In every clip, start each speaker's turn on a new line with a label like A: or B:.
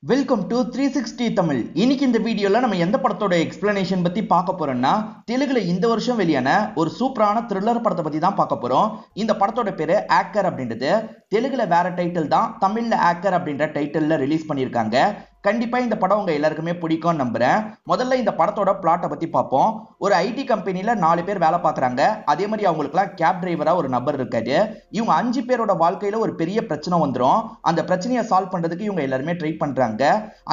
A: Welcome to 360 Tamil. இன்னைக்கு இந்த வீடியோல நம்ம எந்த படத்தோட எக்ஸ்பிளனேஷன் பத்தி பார்க்க போறோம்னா, தெலுங்குல இந்த வருஷம் வெளியான ஒரு சூப்பரான த்ரில்லர் படத்தை பத்தி தான் பார்க்க போறோம். இந்த படத்தோட பேரு ஆக்கர் அப்படின்றது. தெலுங்குல வேற டைட்டில் தான், தமிழ்ல ஆக்கர் அப்படின்ற டைட்டில்ல ரிலீஸ் பண்ணியிருக்காங்க. கண்டிப்பா இந்த படம் உங்க எல்லாருக்குமே பிடிக்கும் நம்புறேன். முதல்ல இந்த படத்தோட பிளாட்டை பத்தி பார்ப்போம். ஒரு ஐடி கம்பெனில 4 பேர் வேலை பார்க்கறாங்க. அதே மாதிரி அவங்களுக்குலாம் கேப் டிரைவரா ஒரு நபர் இருக்காரு. இவங்க 5 பேரோட வாழ்க்கையில ஒரு பெரிய பிரச்சனை வந்துரும். அந்த பிரச்சனையை சால்வ் பண்றதுக்கு இவங்க எல்லாருமே ட்ரை பண்றாங்க.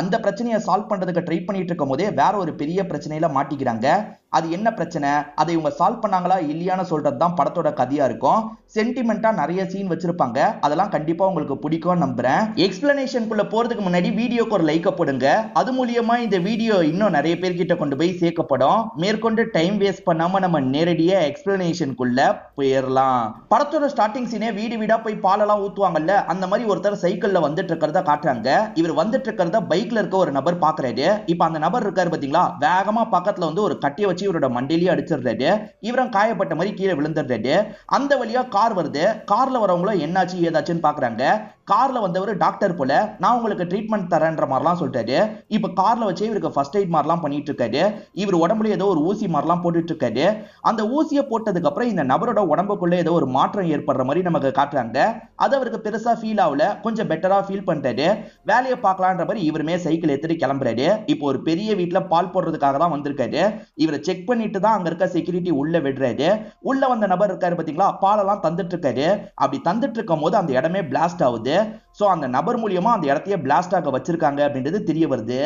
A: அந்த பிரச்சனையை சால்வ் பண்றதுக்கு ட்ரை பண்ணிட்டு இருக்கும் போதே வேற ஒரு பெரிய பிரச்சனையில மாட்டிக்கிறாங்க. அது என்ன பிரச்சனை, அதை இவங்க சால்வ் பண்ணாங்களா இல்லையான்னு சொல்றது தான் படத்தோட கதையா இருக்கும். சென்டிமெண்டா நிறைய சீன் வச்சிருப்பாங்க. அதெல்லாம் கண்டிப்பா உங்களுக்கு பிடிக்கும் நம்புறேன். எக்ஸ்பிளனேஷனுக்குள்ள போறதுக்கு முன்னாடி வீடியோக்கு ஒரு லைக் போடுங்க. அது மூலியமா இந்த வீடியோ இன்னும் நிறைய பேர்கிட்ட கொண்டு போய் சேர்க்கப்படும். மேற்கொண்டு டைம் வேஸ்ட் பண்ணாம நம்ம நேரடியா எக்ஸ்பிளனேஷனுக்குள்ள போயிடலாம். படத்தோட ஸ்டார்டிங் சீனே வீடு வீடா போய் பாலெல்லாம் ஊத்துவாங்கல்ல, அந்த மாதிரி ஒருத்தர் சைக்கிள்ல வந்துட்டு இருக்கிறத காட்டுறாங்க. இவர் வந்துட்டு இருக்கிறத பைக்ல இருக்க ஒரு நபர் பாக்குறாரு. இப்ப அந்த நபர் இருக்காரு பாத்தீங்களா, வேகமா பக்கத்துல வந்து ஒரு கட்டியை வச்சு இவரோட மண்டையிலேயே அடிச்சிடுறாரு. இவரும் காயப்பட்ட மாதிரி கீழே விழுந்துடுறாரு. அந்த வழியா கார் வருது. கார்ல வரவங்களும் என்னாச்சு ஏதாச்சுன்னு பாக்குறாங்க. கார்ல வந்தவர் டாக்டர் போல, நான் உங்களுக்கு ட்ரீட்மெண்ட் தரேன்ற மாதிரிலாம் சொல்லிட்டாரு. இப்ப கார்ல வச்சு இவருக்கு ஃபர்ஸ்ட் எய்ட் மாதிரிலாம் பண்ணிட்டு இருக்காரு. இவர் உடம்புல ஏதோ ஒரு ஊசி மாதிரிலாம் போட்டுட்டு இருக்காரு. அந்த ஊசியை போட்டதுக்கு அப்புறம் இந்த நபரோட உடம்புக்குள்ள ஏதோ ஒரு மாற்றம் ஏற்படுற மாதிரி நமக்கு காட்டுறாங்க. அது அவருக்கு பெருசா ஃபீல் ஆகல, கொஞ்சம் பெட்டரா ஃபீல் பண்றாரு. வேலையை பார்க்கலான்ற மாதிரி இவருமே சைக்கிள் எடுத்துட்டு கிளம்புறாரு. இப்போ ஒரு பெரிய வீட்டுல பால் போடுறதுக்காக தான் வந்திருக்காரு. இவரை செக் பண்ணிட்டு தான் அங்க இருக்க செக்யூரிட்டி உள்ள விடுறாரு. உள்ள வந்த நபர் இருக்காரு பாத்தீங்களா, பாலெல்லாம் தந்துட்டு இருக்காரு. அப்படி தந்துட்டு இருக்கும் போது அந்த இடமே பிளாஸ்ட் ஆகுது. சோ அந்த நபர் மூலியமா அந்த இடத்தையே பிளாஸ்ட் ஆக வச்சிருக்காங்க அப்படின்றது தெரிய வருது.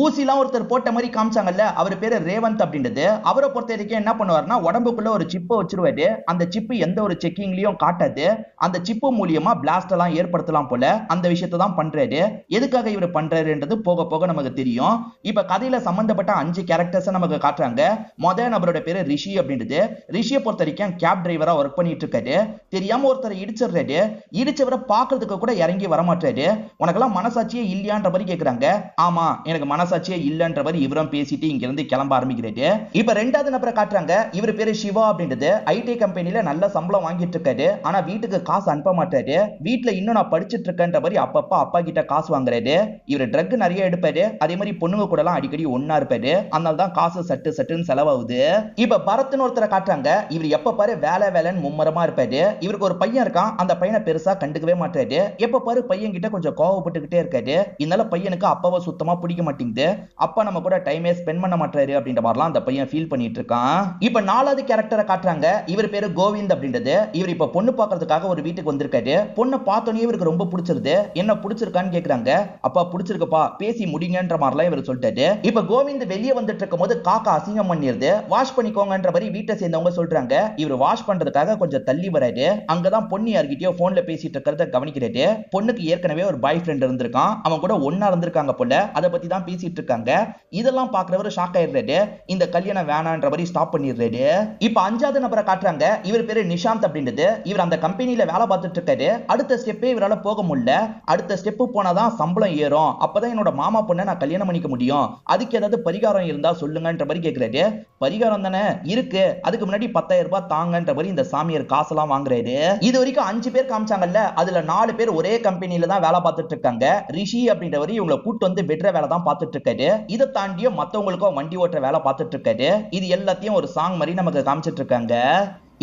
A: ஊசிலாம் ஒருத்தர் போட்ட மாதிரி காமிச்சாங்கல்ல, அவர் பேரு ரேவந்த் அப்படின்றது. அவரை பொறுத்த வரைக்கும் என்ன பண்ணுவாருன்னா, உடம்புக்குள்ள ஒரு சிப்பை வச்சிருவாரு. அந்த சிப்பு எந்த ஒரு செக்கிங்லயும் காட்டாது. அந்த சிப்பு மூலியமா பிளாஸ்ட் எல்லாம் ஏற்படுத்தலாம் போல அந்த விஷயத்தை தான் பண்றாரு. எதுக்காக இவர் பண்றாருன்றது போக போக நமக்கு தெரியும். இப்ப கதையில சம்பந்தப்பட்ட 5 கேரக்டர்ஸ் நமக்கு காட்டுறாங்க. முதல் நபரோட பேரு ரிஷி அப்படின்றது. ரிஷியை பொறுத்த வரைக்கும் கேப் டிரைவரா ஒர்க் பண்ணிட்டு இருக்காரு. தெரியாம ஒருத்தர் இடிச்சிடுறாரு. இடிச்சவரை பாக்குறதுக்கு கூட இறங்கி வரமாட்டாரு. உனக்கெல்லாம் மனசாட்சியே இல்லையான்ற மாதிரி கேக்குறாங்க. ஆமா, எனக்கு மனசாட்சியே இல்லன்ற மாதிரி இவரும் பேசிட்டு இங்க இருந்து கிளம்ப ஆரம்பிக்கிறாரு. இப்ப ரெண்டாவது நபரை காட்டுறாங்க. இவர் பேரு சிவா அப்படின்றது. ஐடி கம்பெனில நல்ல சம்பளம் வாங்கிட்டு இருக்காரு. ஆனா வீட்டுக்கு காசு அனுப்ப மாட்டாரு. வீட்டுல இன்னும் நான் படிச்சிட்டு இருக்கேன்ற மாதிரி அப்பப்ப அப்பா கிட்ட காசு வாங்குறாரு. இவர் ட்ரக் நிறைய எடுப்பாரு. அதே மாதிரி பொண்ணுங்க கூட எல்லாம் அடிக்கடி ஒன்னா இருப்பாரு. அதனால தான் காசு சட்டுன்னு செலவாகுது. இப்ப பரத்னு ஒருத்தரை காட்டுறாங்க. இவர் எப்ப பாரு வேலை வேலைன்னு மும்மரமா இருப்பாரு. இவருக்கு ஒரு பையன் இருக்கான். அந்த பையனை பெருசா கண்டுக்கவே மாட்டாரு. எப்ப பாரு பையன் கிட்ட கொஞ்சம் கோவப்பட்டுக்கிட்டே இருக்காரு. இதனால பையனுக்கு அப்பாவை சுத்தமா பிடிக்க மாட்டேங்குது. அப்பா நம்ம கூட டைமே ஸ்பெண்ட் பண்ண மாட்டாரு அப்படின்ற மாதிரிலாம் அந்த பையன் ஃபீல் பண்ணிட்டு இருக்கான். இப்ப 4வது கேரக்டரை காட்டுறாங்க. இவர் பேரு கோவிந்த் அப்படின்றது. இவர் இப்ப பொண்ணு பார்க்கறதுக்காக ஒரு வீட்டுக்கு வந்திருக்காரு. பொண்ணை பார்த்தோன்னே இவருக்கு ரொம்ப பிடிச்சிருது. என்ன பிடிச்சிருக்கான்னு கேக்குறாங்க. அப்பா பிடிச்சிருக்குப்பா, பேசி முடிங்கன்ற மாதிரிலாம் இவர் சொல்லிட்டாரு. இப்ப கோவிந்த் வெளியே வந்துட்டு இருக்கும் போது காக்கா அசிங்கம் பண்ணிருது. வாஷ் பண்ணிக்கோங்கன்ற மாதிரி வீட்டை சேர்ந்தவங்க சொல்றாங்க. இவர் வாஷ் பண்றதுக்காக கொஞ்சம் தள்ளி வராரு. அங்கதான் பொண்ணு யார்கிட்டயோ போன்ல பேசிட்டு இருக்கிறத கவனிக்கிறாரு. பொண்ணுக்கு ஏற்கனவே ஒரு பாய் ஃப்ரெண்ட் இருந்திருக்கான். அவன் கூட ஒன்னா இருந்திருக்காங்க போல. அதை பத்தி தான் பேசிட்டு இருக்காங்க. இதெல்லாம் பாக்குறவர் ஷாக் ஆயிடுறாரு. இந்த கல்யாணம் வேணான்ற மாதிரி ஸ்டாப் பண்ணிடுறாரு. இப்ப 5வது நபரை காட்டுறாங்க. இவர் பேரு நிஷாந்த் அப்படின்றது. இவர் அந்த கம்பெனில வேலை பார்த்துட்டு இருக்காரு. அடுத்த ஸ்டெப்பே இவரால போக முடியல. அடுத்த ஸ்டெப் போனாதான் சம்பளம் ஏறும். அப்பதான் என்னோட மாமா பொண்ணை நான் கல்யாணம் பண்ணிக்க முடியும். அதுக்கு ஏதாவது பரிகாரம் இருந்தா சொல்லுங்கன்ற மாதிரி கேட்கிறாரு. பரிகாரம் தானே இருக்கு, அதுக்கு முன்னாடி 10,000 ரூபாய் தாங்கன்ற மாதிரி இந்த சாமியார் காசெல்லாம் வாங்குறாரு. இது வரைக்கும் 5 பேர் காமிச்சாங்கல்ல, அதுல 4 பேர் ஒரே கம்பெனில தான் வேலை பார்த்துட்டு இருக்காங்க. ரிஷி அப்படின்றவர் இவங்களை கூட்டு வந்து வெற்ற வேலை தான் பார்த்துட்டு இருக்காரு. இதை தாண்டியும் மத்தவங்களுக்கும் வண்டி ஓட்டுற வேலை பார்த்துட்டு இருக்காரு. இது எல்லாத்தையும் ஒரு சாங் மாதிரி நமக்கு காமிச்சிட்டு இருக்காங்க.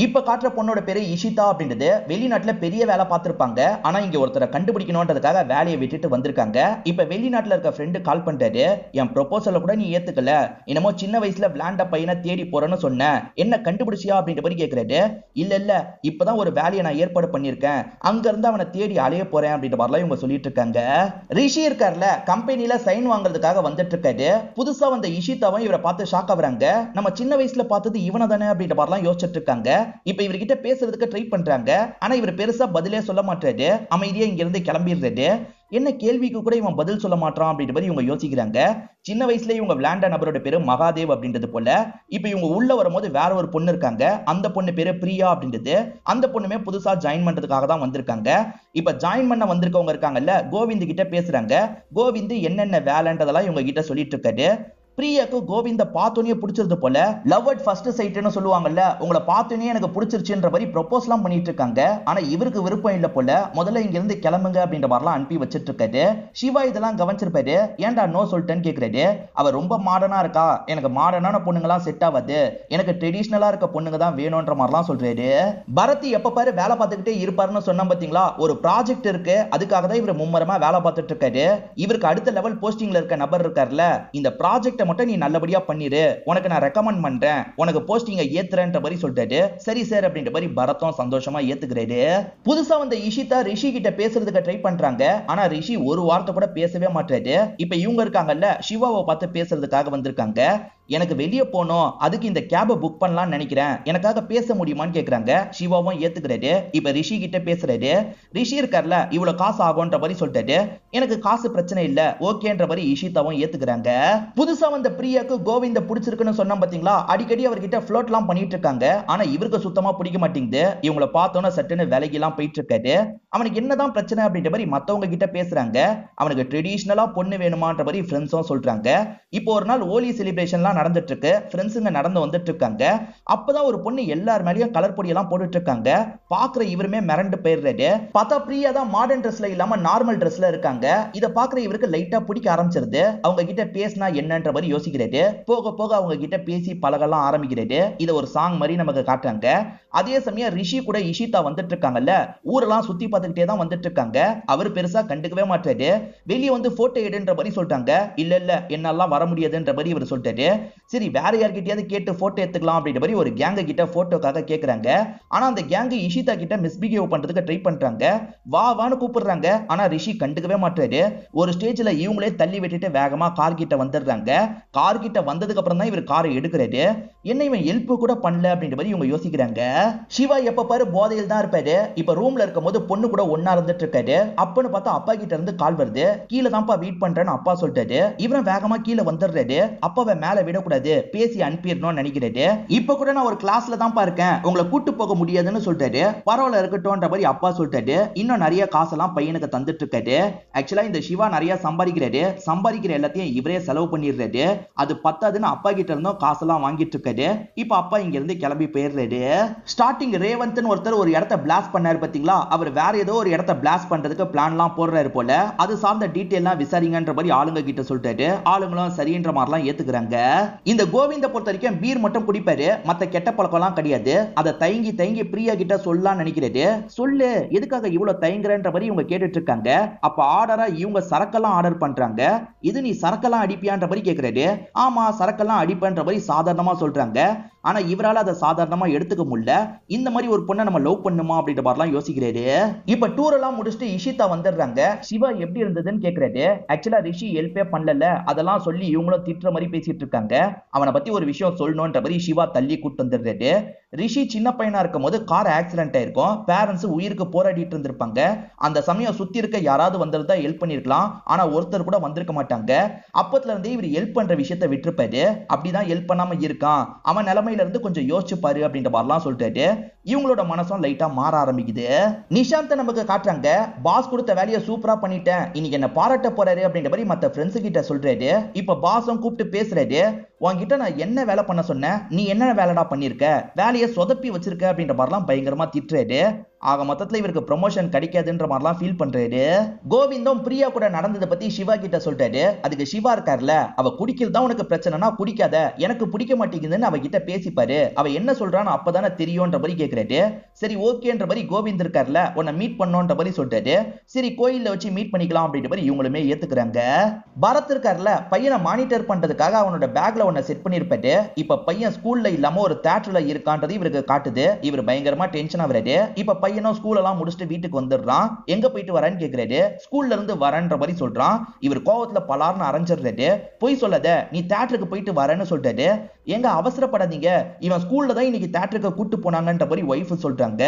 A: இப்ப காட்டுற பொண்ணோட பேரு இஷிதா அப்படின்றது. வெளிநாட்டுல பெரிய வேலை பார்த்திருப்பாங்க. ஆனா இங்க ஒருத்தரை கண்டுபிடிக்கணும்ன்றதுக்காக வேலையை விட்டுட்டு வந்திருக்காங்க. இப்ப வெளிநாட்டுல இருக்க ஃப்ரெண்டு கால் பண்றாரு. என் ப்ரொபோசலை கூட நீ ஏத்துக்கல, என்னமோ சின்ன வயசுல விளையாண்ட பையனை தேடி போறேன்னு சொன்ன, என்ன கண்டுபிடிச்சியா அப்படின்ற மாதிரி கேட்கிறாரு. இல்ல இப்பதான் ஒரு வேலையை நான் ஏற்பாடு பண்ணிருக்கேன், அங்க இருந்து அவனை தேடி அலைய போறேன் அப்படின்ற மாதிரிலாம் இவங்க சொல்லிட்டு இருக்காங்க. ரிஷி இருக்கார்ல, கம்பெனில சைன் வாங்குறதுக்காக வந்துட்டு இருக்காரு. புதுசா வந்த இஷிதாவும் இவரை பார்த்து ஷாக் ஆகுறாங்க. நம்ம சின்ன வயசுல பார்த்தது இவனை தானே அப்படின்ற மாதிரிலாம் யோசிச்சுட்டு இருக்காங்க. இப்ப இவர்கிட்ட பேசுறதுக்கு ட்ரை பண்றாங்க. ஆனா இவர் பெருசா பதிலே சொல்ல மாட்டாரு. அமைதியா இங்க இருந்து கிளம்பிடுறாரு. என்ன கேள்விக்கு கூட இவன் பதில் சொல்ல மாட்டான் அப்படின்ற மாதிரி இவங்க யோசிக்கிறாங்க. சின்ன வயசுல இவங்க விளையாண்ட நபரோட பேரு மகாதேவ் அப்படின்றது போல. இப்ப இவங்க உள்ள வரும்போது வேற ஒரு பொண்ணு இருக்காங்க. அந்த பொண்ணு பேரு பிரியா அப்படின்றது. அந்த பொண்ணுமே புதுசா ஜாயின் பண்றதுக்காக தான் வந்திருக்காங்க. இப்ப ஜாயின் பண்ண வந்திருக்கவங்க இருக்காங்கல்ல, கோவிந்த் கிட்ட பேசுறாங்க. கோவிந்த் என்னென்ன வேலைன்றதெல்லாம் இவங்க கிட்ட சொல்லிட்டு இருக்காரு. பிரியாக்கு கோவிந்த பார்த்தோனே பிடிச்சிருது போல. லவ் அட் ஃபர்ஸ்ட் சைட்னு சொல்லுவாங்கல்ல, உங்களை பார்த்தோனே எனக்கு பிடிச்சிருச்சுன்ற மாதிரி ப்ரொபோஸ்லாம் பண்ணிட்டு இருக்காங்க. ஆனா இவருக்கு விருப்பம் இல்ல போல. முதல்ல இங்க இருந்து கிளம்புங்க அப்படின்ற மாதிரிலாம் அனுப்பி வச்சிட்டு இருக்காரு. சிவா இதெல்லாம் கவனிச்சிருப்பாரு. ஏன்டா நோ சொல்லிட்டேன்னு கேக்குறாரு. அவர் ரொம்ப மாடர்னா இருக்கா, எனக்கு மாடர்னான பொண்ணுங்கலாம் செட் ஆகாது, எனக்கு ட்ரெடிஷனலா இருக்க பொண்ணுங்க தான் வேணும்ன்ற மாதிரிலாம் சொல்றாரு. பரத் எப்ப பாரு வேலை பார்த்துக்கிட்டே இருப்பாருன்னு சொன்னா பாத்தீங்களா, ஒரு ப்ராஜெக்ட் இருக்கு, அதுக்காக தான் இவர் மும்மரமா வேலை பார்த்துட்டு இருக்காரு. இவருக்கு அடுத்த லெவல் போஸ்டிங்ல இருக்க நபர் இருக்கார்ல, இந்த ப்ராஜெக்ட் மட்டும் நீ நல்லபடியா பண்ணிரு, உனக்கு நான் ரெக்கமெண்ட் பண்றேன், உனக்கு போஸ்டிங்க ஏத்துறேன்ற மாதிரி சொல்லிட்டாரு. சரி சார் அப்படின்ற மாதிரி பரத்தும் சந்தோஷமா ஏத்துக்கிறாரு. புதுசா வந்த இஷிதா ரிஷி கிட்ட பேசுறதுக்கு ட்ரை பண்றாங்க. ஆனா ரிஷி ஒரு வார்த்தை கூட பேசவே மாட்டாரு. இப்ப இவங்க இருக்காங்கல்ல, சிவாவை பார்த்து பேசுறதுக்காக வந்திருக்காங்க. எனக்கு வெளியே போனோம், அதுக்கு இந்த கேபை புக் பண்ணலாம்னு நினைக்கிறேன், எனக்காக பேச முடியுமான்னு கேக்குறாங்க. சிவாவும் ஏத்துக்கிறாரு. இப்ப ரிஷி கிட்ட பேசுறாரு. ரிஷி இருக்கார்ல, இவ்வளவு காசு ஆகும்ன்ற மாதிரி சொல்லிட்டாரு. எனக்கு காசு பிரச்சனை இல்ல, ஓகேன்ற மாதிரி இஷிதாவும் ஏத்துக்கிறாங்க. புதுசா வந்த பிரியாக்கு கோவிந்த பிடிச்சிருக்குன்னு சொன்னா பாத்தீங்களா, அடிக்கடி அவர்கிட்ட ஃப்ளோட் எல்லாம் பண்ணிட்டு இருக்காங்க. ஆனா இவருக்கு சுத்தமா பிடிக்க மாட்டேங்குது. இவங்களை பார்த்தோன்னா சட்டுன்னு விலகி எல்லாம் போயிட்டு இருக்காரு. அவனுக்கு என்னதான் பிரச்சனை அப்படின்ற மாதிரி மத்தவங்க கிட்ட பேசுறாங்க. அவனுக்கு ட்ரெடிஷனலா பொண்ணு வேணுமான்ற மாதிரி ஃப்ரெண்ட்ஸும் சொல்றாங்க. இப்போ ஒரு நாள் ஹோலி செலிப்ரேஷன்லாம் நடந்துட்டு இருக்கு. ஃப்ரெண்ட்ஸுங்க நடந்து வந்துட்டு இருக்காங்க. அப்பதான் ஒரு பொண்ணு எல்லார் மேலயும் கலர் பொடி எல்லாம் போட்டுட்டு இருக்காங்க. பாக்குற இவருமே மிரண்டு போயிடுறாரு. பார்த்தா பிரியா தான் மாடர்ன் ட்ரெஸ்ல இல்லாம நார்மல் ட்ரெஸ்ல இருக்காங்க. இத பாக்குற இவருக்கு லைட்டா பிடிக்க ஆரம்பிச்சிருது. அவங்க கிட்ட பேசினா என்னன்ற மாதிரி யோசிக்கிறாரு. போக போக அவங்க கிட்ட பேசி பழகலாம் ஆரம்பிக்கிறாரு. இத ஒரு சாங் மாதிரி நமக்கு காட்டுறாங்க. அதே சமயம் ரிஷி கூட இஷிதா வந்துட்டு இருக்காங்கல்ல, ஊரெல்லாம் சுத்தி பார்த்துக்கிட்டே தான் வந்துட்டு இருக்காங்க. அவர் பெருசா கண்டுக்கவே மாட்டாரு. வெளியே வந்து போட்டோ எடுன்ற மாதிரி சொல்றாங்க. இல்ல இல்ல என்னாலாம் வர முடியாதுன்ற மாதிரி இவர் சொல்லிட்டாரு. சரி வேற யார்கிட்டயாவது கேட்டு போட்டோ எடுத்துக்கலாம் அப்படின்ற மாதிரி ஒரு கேங்க கிட்ட போட்டோக்காக கேக்குறாங்க. ஆனா அந்த கேங் இஷிதா கிட்ட மிஸ்பிஹேவ் பண்றதுக்கு ட்ரை பண்றாங்க. வா வான்னு கூப்பிடுறாங்க. ஆனா ரிஷி கண்டுக்கவே மாட்டாரு. ஒரு ஸ்டேஜ்ல இவங்களே தள்ளி விட்டுட்டு வேகமா கார் கிட்ட வந்துடுறாங்க. கார் கிட்ட வந்ததுக்கு அப்புறம் தான் இவர் காரை எடுக்கிறாரு. என்ன இவன் ஹெல்ப் கூட பண்ணல அப்படின்ற மாதிரி இவங்க யோசிக்கிறாங்க. சிவா எப்ப பாரு போதையில் தான் இருப்பாரு. இப்ப ரூம்ல இருக்கும் போது பொண்ணு கூட ஒன்னா இருந்துட்டு இருக்காரு. அப்பன்னு பார்த்தா அப்பா கிட்ட இருந்து கால் வருது. கீழே தான்ப்பா வெயிட் பண்றேன்னு அப்பா சொல்லிட்டாரு. இவன் வேகமா கீழே வந்துடுறாரு. அப்பாவை மேல விடக்கூடாது, பேசி அனுப்பிடணும்னு நினைக்கிறாரு. இப்ப கூட நான் ஒரு கிளாஸ்ல தான்ப்பா இருக்கேன், உங்களை கூட்டு போக முடியாதுன்னு சொல்லிட்டாரு. பரவாயில்ல இருக்கட்டும்ன்ற மாதிரி அப்பா சொல்லிட்டாரு. இன்னும் நிறைய காசெல்லாம் பையனுக்கு தந்துட்டு இருக்காரு. ஆக்சுவலா இந்த சிவா நிறைய சம்பாதிக்கிறாரு. சம்பாதிக்கிற எல்லாத்தையும் இவரே செலவு பண்ணிடுறாரு. அது பத்தாதுன்னு அப்பா கிட்ட இருந்தும் காசெல்லாம் வாங்கிட்டு இருக்காரு. இப்ப அப்பா இங்க இருந்து கிளம்பி போயிடுறாரு. ஸ்டார்டிங் ரேவந்த்னு ஒருத்தர் ஒரு இடத்த பிளாஸ்ட் பண்ணாரு பாத்தீங்களா, அவர் வேற ஏதோ ஒரு இடத்த பிளாஸ்ட் பண்றதுக்கு பிளான்லாம் போடுறாரு போல. அது சார்ந்த டீடைல்லாம் விசாரிங்கன்ற மாதிரி ஆளுங்க கிட்ட சொல்லிட்டாரு. ஆளுங்களும் சரின்ற மாதிரிலாம் ஏத்துக்கிறாங்க. இந்த கோவிந்த பொறுத்த வரைக்கும் பீர் மட்டும் குடிப்பாரு, மத்த கெட்ட பழக்கம்லாம் கிடையாது. அதை தயங்கி தயங்கி பிரியா கிட்ட சொல்லலாம் நினைக்கிறது. சொல்லு எதுக்காக இவ்வளவு தயங்குறன்ற மாதிரி இவங்க கேட்டுட்டு இருக்காங்க. அப்ப ஆர்டரா இவங்க சரக்கெல்லாம் ஆர்டர் பண்றாங்க. இது நீ சரக்கெல்லாம் அடிப்பியான்ற மாதிரி கேக்குறாரு. ஆமா சரக்கெல்லாம் அடிப்பேன்ற மாதிரி சாதாரணமா சொல்றாங்க. ஆனா இவரால அதை சாதாரணமா எடுத்துக்க முடியல. இந்த மாதிரி ஒரு பொண்ணை நம்ம லவ் பண்ணுமா அப்படின்ற மாதிரிலாம் யோசிக்கிறாரு. இப்ப டூர் எல்லாம் முடிச்சுட்டு இஷிதா வந்துடுறாங்க. சிவா எப்படி இருந்ததுன்னு கேக்குறாரு. ஆக்சுவலா ரிஷி ஹெல்ப்பே பண்ணல, அதெல்லாம் சொல்லி இவங்களும் திட்டுற மாதிரி பேசிட்டு இருக்காங்க. அவனை பத்தி ஒரு விஷயம் சொல்லணும்ன்ற மாதிரி சிவா தள்ளி கூட்டு வந்துடுறாரு. ரிஷி சின்ன பையனா இருக்கும் போது கார் ஆக்சிடென்ட் ஆயிருக்கும். பேரண்ட்ஸ் உயிருக்கு போராடிட்டு இருந்திருப்பாங்க. அந்த சமயம் சுத்தி இருக்க யாராவது வந்திருந்தா ஹெல்ப் பண்ணிருக்கலாம். ஆனா ஒருத்தர் கூட வந்திருக்க மாட்டாங்க. அப்பத்துல இருந்தே இவர் ஹெல்ப் பண்ற விஷயத்தை விட்டுருப்பாரு. அப்படிதான் ஹெல்ப் பண்ணாம இருக்கான், அவன் நிலைமையில இருந்து கொஞ்சம் யோசிச்சு பாரு அப்படின்ற மாதிரிலாம் சொல்லிட்டாரு. இவங்களோட மனசும் லைட்டா மாற ஆரம்பிக்குது. நிஷாந்த் நமக்கு காட்டுறாங்க. பாஸ் கொடுத்த வேலையை சூப்பரா பண்ணிட்டேன், இன்னைக்கு என்ன பாராட்ட போறாரு அப்படின்ற மாதிரி மத்த ஃப்ரெண்ட்ஸ் கிட்ட சொல்றாரு. இப்ப பாஸும் கூப்பிட்டு பேசுறாரு. உன்கிட்ட நான் என்ன வேலை பண்ண சொன்னேன், நீ என்ன வேலைடா பண்ணிருக்க, வேலையை சொதப்பி வச்சிருக்க அப்படின்ற மாதிரிலாம் பயங்கரமா திட்டுறாரு. ஆக மொத்தத்துல இவருக்கு ப்ரொமோஷன் கிடைக்காதுன்ற மாதிரிலாம் ஃபீல் பண்றாரு. கோவிந்தும் பிரியா கூட நடந்ததை பத்தி சிவா கிட்ட சொல்றாரு. அதுக்கு சிவா இருக்கார்ல, அவ குடிக்கிறது தான் உனக்கு பிரச்சனைனா குடிக்காத, எனக்கு பிடிக்க மாட்டேங்குதுன்னு அவ கிட்ட பேசிப்பாரு, அவ என்ன சொல்றான்னு அப்பதானே தெரியும்ன்ற மாதிரி கேக்குறாரு. சரி ஓகேன்ற மாதிரி கோவிந்த் இருக்கார்ல, உன்னை மீட் பண்ணோன்ற மாதிரி சொல்றாரு. சரி கோயில்ல வச்சு மீட் பண்ணிக்கலாம் அப்படின்ற மாதிரி இவங்களுமே ஏத்துக்கிறாங்க. பரத் இருக்கார்ல, பையனை மானிட்டர் பண்றதுக்காக அவனோட பேக்ல ஒன்ன செட் பண்ணிருப்பாரு. இப்ப பையன் ஸ்கூல்ல இல்லாம ஒரு தியேட்டர்ல இருக்கான்றது இவருக்கு காட்டுது. இவர் பயங்கரமா டென்ஷன் ஆகுறாரு. இப்ப பையனும் ஸ்கூல் எல்லாம் முடிச்சுட்டு வீட்டுக்கு வந்துடுறான். எங்க போயிட்டு வரேன்னு கேக்குறாரு. ஸ்கூல்ல இருந்து வரேன்ற மாதிரி சொல்றான். இவர் கோவத்துல பலார்னு அரைஞ்சிடுறாரு. போய் சொல்லாத, நீ தியேட்டருக்கு போயிட்டு வரேன்னு சொல்றாரு. எங்க அவசரப்படாதீங்க, இவன் ஸ்கூல்ல தான் இன்னைக்கு தியேட்டருக்கு கூட்டு போனாங்கன்ற மாதிரி ஒய்ஃப் சொல்றாங்க.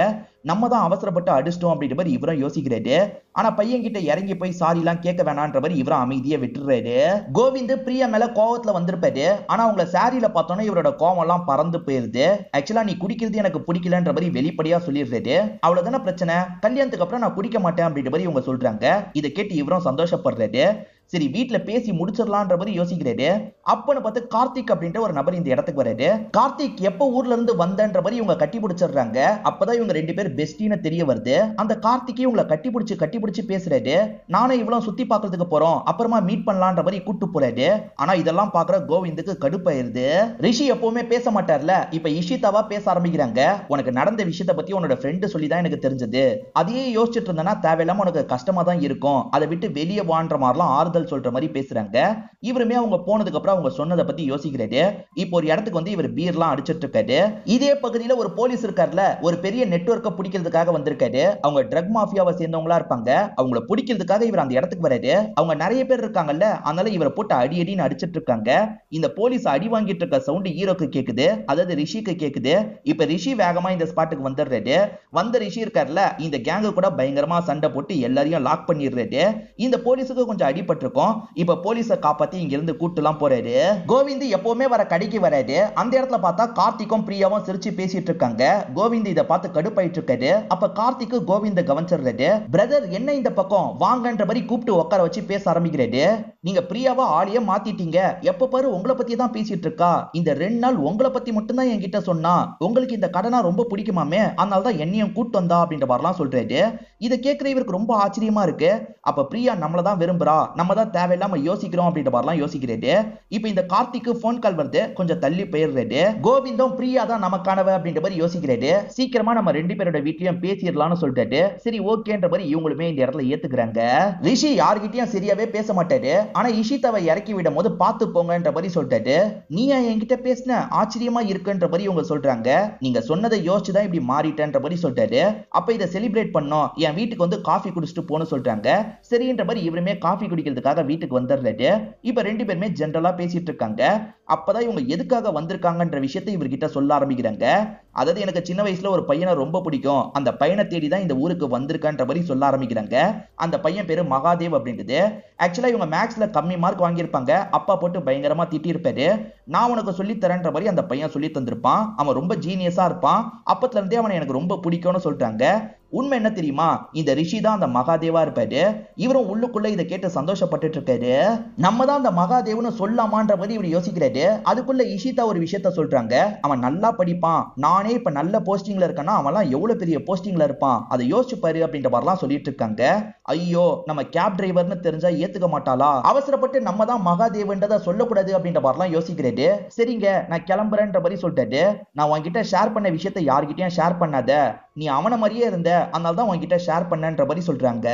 A: நம்ம தான் அவசரப்பட்டு அடிச்சிட்டோம் அப்படின்ற மாதிரி இவரும் யோசிக்கிறாரு. ஆனா பையன் கிட்ட இறங்கி போய் சாரி எல்லாம் கேட்க வேணான்ற மாதிரி இவரும் அமைதியா விட்டுறாரு. கோவிந்த் பிரியா மேல கோவத்துல வந்திருப்பாரு. ஆனா உங்களை சாரியில பார்த்தோன்னா இவரோட கோவம் எல்லாம் பறந்து போயிருது. ஆக்சுவலா நீ குடிக்கிறது எனக்கு பிடிக்கலன்ற மாதிரி வெளிப்படையா சொல்லிடுறாரு. அவ்வளவுதானே பிரச்சனை, கல்யாணத்துக்கு அப்புறம் நான் குடிக்க மாட்டேன் அப்படின்ற மாதிரி இவங்க சொல்றாங்க. இதை கேட்டு இவரும் சந்தோஷப்படுறாரு. சரி வீட்டுல பேசி முடிச்சிடலான்ற மாதிரி யோசிக்கிறாரு. அப்பன்னு பார்த்து கார்த்திக் அப்படின்ற ஒரு நபர் இந்த இடத்துக்கு வராரு. கார்த்திக் எப்ப ஊர்ல இருந்து வந்தன்ற மாதிரி இவங்க கட்டி பிடிச்சிடுறாங்க. அப்பதான் இவங்க ரெண்டு பேர் பெஸ்டின்னு தெரிய வருது. அந்த கார்த்திக் இவங்களை கட்டி பிடிச்சு பேசுறாரு. நானும் இவ்வளவு சுத்தி பாக்குறதுக்கு போறோம், அப்புறமா மீட் பண்ணலான்ற மாதிரி கூட்டு போறாரு. ஆனா இதெல்லாம் பாக்குற கோவிந்துக்கு கடுப்பாயிருது. ரிஷி எப்பவுமே பேச மாட்டார்ல, இப்ப இஷிதாவா பேச ஆரம்பிக்கிறாங்க. உனக்கு நடந்த விஷயத்தை பத்தி உன்னோட ஃப்ரெண்டு சொல்லி தான் எனக்கு தெரிஞ்சது. அதையே யோசிச்சுட்டு இருந்தனா தேவையில்லாம உனக்கு கஷ்டமா தான் இருக்கும், அதை விட்டு வெளியே வான்ற மாதிரிலாம் ஆறுதல் சொல்ற மாதிரி பேசுறாங்க. இவருமே அவங்க போனதுக்கு அப்புறம் அவங்க சொன்னதை பத்தி யோசிக்கிறாரு. இப்போ ஒரு இடத்துக்கு வந்து இவர் பீர்லாம் அடிச்சிட்டு இருக்காரு. இதே பகுதியில ஒரு போலீஸ் இருக்கார்ல, ஒரு பெரிய நெட்வொர்க்கை பிடிக்கிறதுக்காக வந்திருக்காரு. அவங்க ட்ரக் மாஃபியாவை சேர்ந்தவங்களா இருப்பாங்க. அவங்கள பிடிக்கிறதுக்காக இவர் அந்த இடத்துக்கு வராரு. அவங்க நிறைய பேர் இருக்காங்கல்ல, அதனால இவரை போட்டு அடி அடின்னு அடிச்சிட்டு இருக்காங்க. இந்த போலீஸ் அடி வாங்கிட்டு இருக்க சவுண்ட் ஹீரோக்கு கேக்குது, அதாவது ரிஷிக்கு கேக்குது. இப்ப ரிஷி வேகமா இந்த ஸ்பாட்டுக்கு வந்துடுறாரு. வந்த ரிஷி இருக்கார்ல, இந்த கேங்கு கூட பயங்கரமா சண்டை போட்டு எல்லாரையும் லாக் பண்ணிடுறாரு. இந்த போலீஸுக்கு கொஞ்சம் அடிபட்டிருக்கும். இப்ப போலீஸை காப்பாத்தி இங்க இருந்து கூட்டுலாம் போறாரு. கோவிந்த் எப்பவுமே வர கடைக்கு வராரு. அந்த இடத்துல பார்த்தா கார்த்திக்கும் பிரியாவும் சிரிச்சு பேசிட்டு இருக்காங்க. கோவிந்த் இதை பார்த்து கடுப்பாயிட்டு இருக்காரு. அப்ப கார்த்திக்கு கோவிந்த கவனிச்சிடுறாரு. பிரதர் என்ன இந்த பக்கம் வாங்கன்ற மாதிரி கூப்பிட்டு உட்கார வச்சு பேச ஆரம்பிக்கிறாரு. நீங்க பிரியாவா ஆளையே மாத்திட்டீங்க, எப்ப பாரு உங்களை பத்தி தான் பேசிட்டு இருக்கா. இந்த 2 நாள் உங்களை பத்தி மட்டும் தான் என்கிட்ட சொன்னா. உங்களுக்கு இந்த கடனா ரொம்ப பிடிக்குமாமே, அதனால தான் என்னையும் கூட்டு வந்தா அப்படின்ற மாதிரிலாம் சொல்றாரு. இதை கேட்கிற இவருக்கு ரொம்ப ஆச்சரியமா இருக்கு. அப்ப பிரியா நம்மள தான் விரும்புறா, நம்ம தான் தேவையில்லாம யோசிக்கிறோம் அப்படின்ற மாதிரிலாம் யோசிக்கிறாரு. இப்ப இந்த கார்த்திக்கு போன் கால் வருது, கொஞ்சம் தள்ளி போயிடுறாரு. கோவிந்தும் பிரியா தான் நமக்கானவ அப்படின்ற மாதிரி யோசிக்கிறாரு. சீக்கிரமா நம்ம 2 பேரோட வீட்லயும் பேசிடலாம்னு சொல்லிட்டாரு. சரி ஓகேன்ற மாதிரி இவங்களுமே இந்த இடத்துல ஏத்துக்கிறாங்க. ரிஷி யார்கிட்டயும் சரியாவே பேச மாட்டாரு. ஆனா இஷிதாவை இறக்கி விடும் போது பார்த்து போங்கன்ற மாதிரி சொல்லிட்டாரு. நீ என்கிட்ட பேசின ஆச்சரியமா இருக்குன்ற மாதிரி இவங்க சொல்றாங்க. நீங்க சொன்னதை யோசிச்சுதான் இப்படி மாறிட்டேன்ற மாதிரி சொல்லிட்டாரு. அப்ப இதை செலிப்ரேட் பண்ணோம், என் வீட்டுக்கு வந்து காஃபி குடிச்சிட்டு போன்னு சொல்றாங்க. சரின்ற மாதிரி இவருமே காஃபி குடிக்கிறதுக்காக வீட்டுக்கு வந்துடுறாரு. இப்ப 2 பேருமே ஜெனரலா பேசிட்டு இருக்காங்க. அப்பதான் இவங்க எதுக்காக வந்திருக்காங்கன்ற விஷயத்தை இவர்கிட்ட சொல்ல ஆரம்பிக்கிறாங்க. அதாவது எனக்கு சின்ன வயசுல ஒரு பையனை ரொம்ப பிடிக்கும், அந்த பையனை தேடி தான் இந்த ஊருக்கு வந்திருக்கான்ற மாதிரி சொல்ல ஆரம்பிக்கிறாங்க. அந்த பையன் பேரு மகாதேவ் அப்படின்றது. ஆக்சுவலா இவங்க மேக்ஸ்ல கம்மி மார்க் வாங்கியிருப்பாங்க. அப்பா போட்டு பயங்கரமா திட்டி இருப்பாரு. நான் உனக்கு சொல்லி தரேன்ற மாதிரி அந்த பையன் சொல்லி தந்திருப்பான். அவன் ரொம்ப ஜீனியஸா இருப்பான். அப்பத்துல இருந்தே அவனை எனக்கு ரொம்ப பிடிக்கும்னு சொல்றாங்க. உண்மை என்ன தெரியுமா, இந்த ரிஷி தான் அந்த மகாதேவா இருப்பாரு. இவரும் உள்ளுக்குள்ள இதை கேட்டு சந்தோஷப்பட்டு இருக்காரு. நம்ம தான் அந்த மகாதேவ்னு சொல்லாமான்ற மாதிரி இவர் யோசிக்கிறாரு. அதுக்குள்ள இஷிதா ஒரு விஷயத்த சொல்றாங்க. அவன் நல்லா படிப்பான், நானே இப்ப நல்ல போஸ்டிங்ல இருக்கேன்னா அவன்லாம் எவ்வளவு பெரிய போஸ்டிங்ல இருப்பான், அதை யோசிச்சு பாரு அப்படின்ற மாதிரிலாம் சொல்லிட்டு இருக்காங்க. ஐயோ நம்ம கேப் டிரைவர்னு தெரிஞ்சா ஏத்துக்க மாட்டாளா, அவசரப்பட்டு நம்ம தான் மகாதேவன்றதை சொல்லக்கூடாது அப்படின்ற மாதிரிலாம் யோசிக்கிறாரு. சரிங்க நான் கிளம்புறேன்ற மாதிரி சொல்லிட்டாரு. நான் உன்கிட்ட ஷேர் பண்ண விஷயத்த யார்கிட்டயும் ஷேர் பண்ணாத, நீ அவனை மாதிரியே இருந்த, அதனால தான் உன்கிட்ட ஷேர் பண்ணன்ற மாதிரி சொல்றாங்க.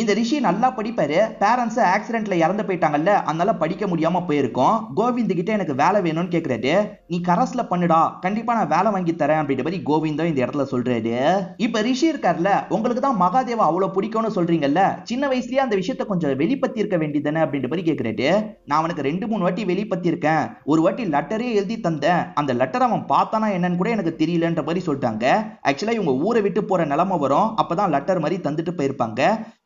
A: இந்த ரிஷி நல்லா படிப்பாரு. பேரண்ட்ஸ் ஆக்சிடென்ட்ல இறந்து போயிட்டாங்கல்ல, அதனால படிக்க முடியாம போயிருக்கோம். கோவிந்த் கிட்ட எனக்கு வேலை வேணும்னு கேக்குறாரு. நீ கரஸ்ல பண்ணுடா, கண்டிப்பா நான் வேலை வாங்கி தரேன் அப்படின்ற மாதிரி கோவிந்தம் இந்த இடத்துல சொல்றாரு. இப்ப ரிஷி இருக்கார்ல, உங்களுக்கு தான் மகாதேவா அவ்வளவு பிடிக்கும்னு சொல்றீங்கல்ல, சின்ன வயசுலயே அந்த விஷயத்த கொஞ்சம் வெளிப்படுத்தி இருக்க வேண்டியதானே அப்படின்ற மாதிரி கேக்குறாரு. நான் அவனுக்கு 2-3 வாட்டி வெளிப்படுத்தி இருக்கேன். ஒரு வாட்டி லெட்டரே எழுதி தந்தேன், அந்த லெட்டர் அவன் பார்த்தானா என்னன்னு கூட எனக்கு தெரியலன்ற மாதிரி சொல்லிட்டாங்க. ஆக்சுவலா இவங்க ஊரை விட்டு போற நிலைமை வரும், அப்பதான் லெட்டர் மாதிரி தந்துட்டு போயிருப்பாங்க.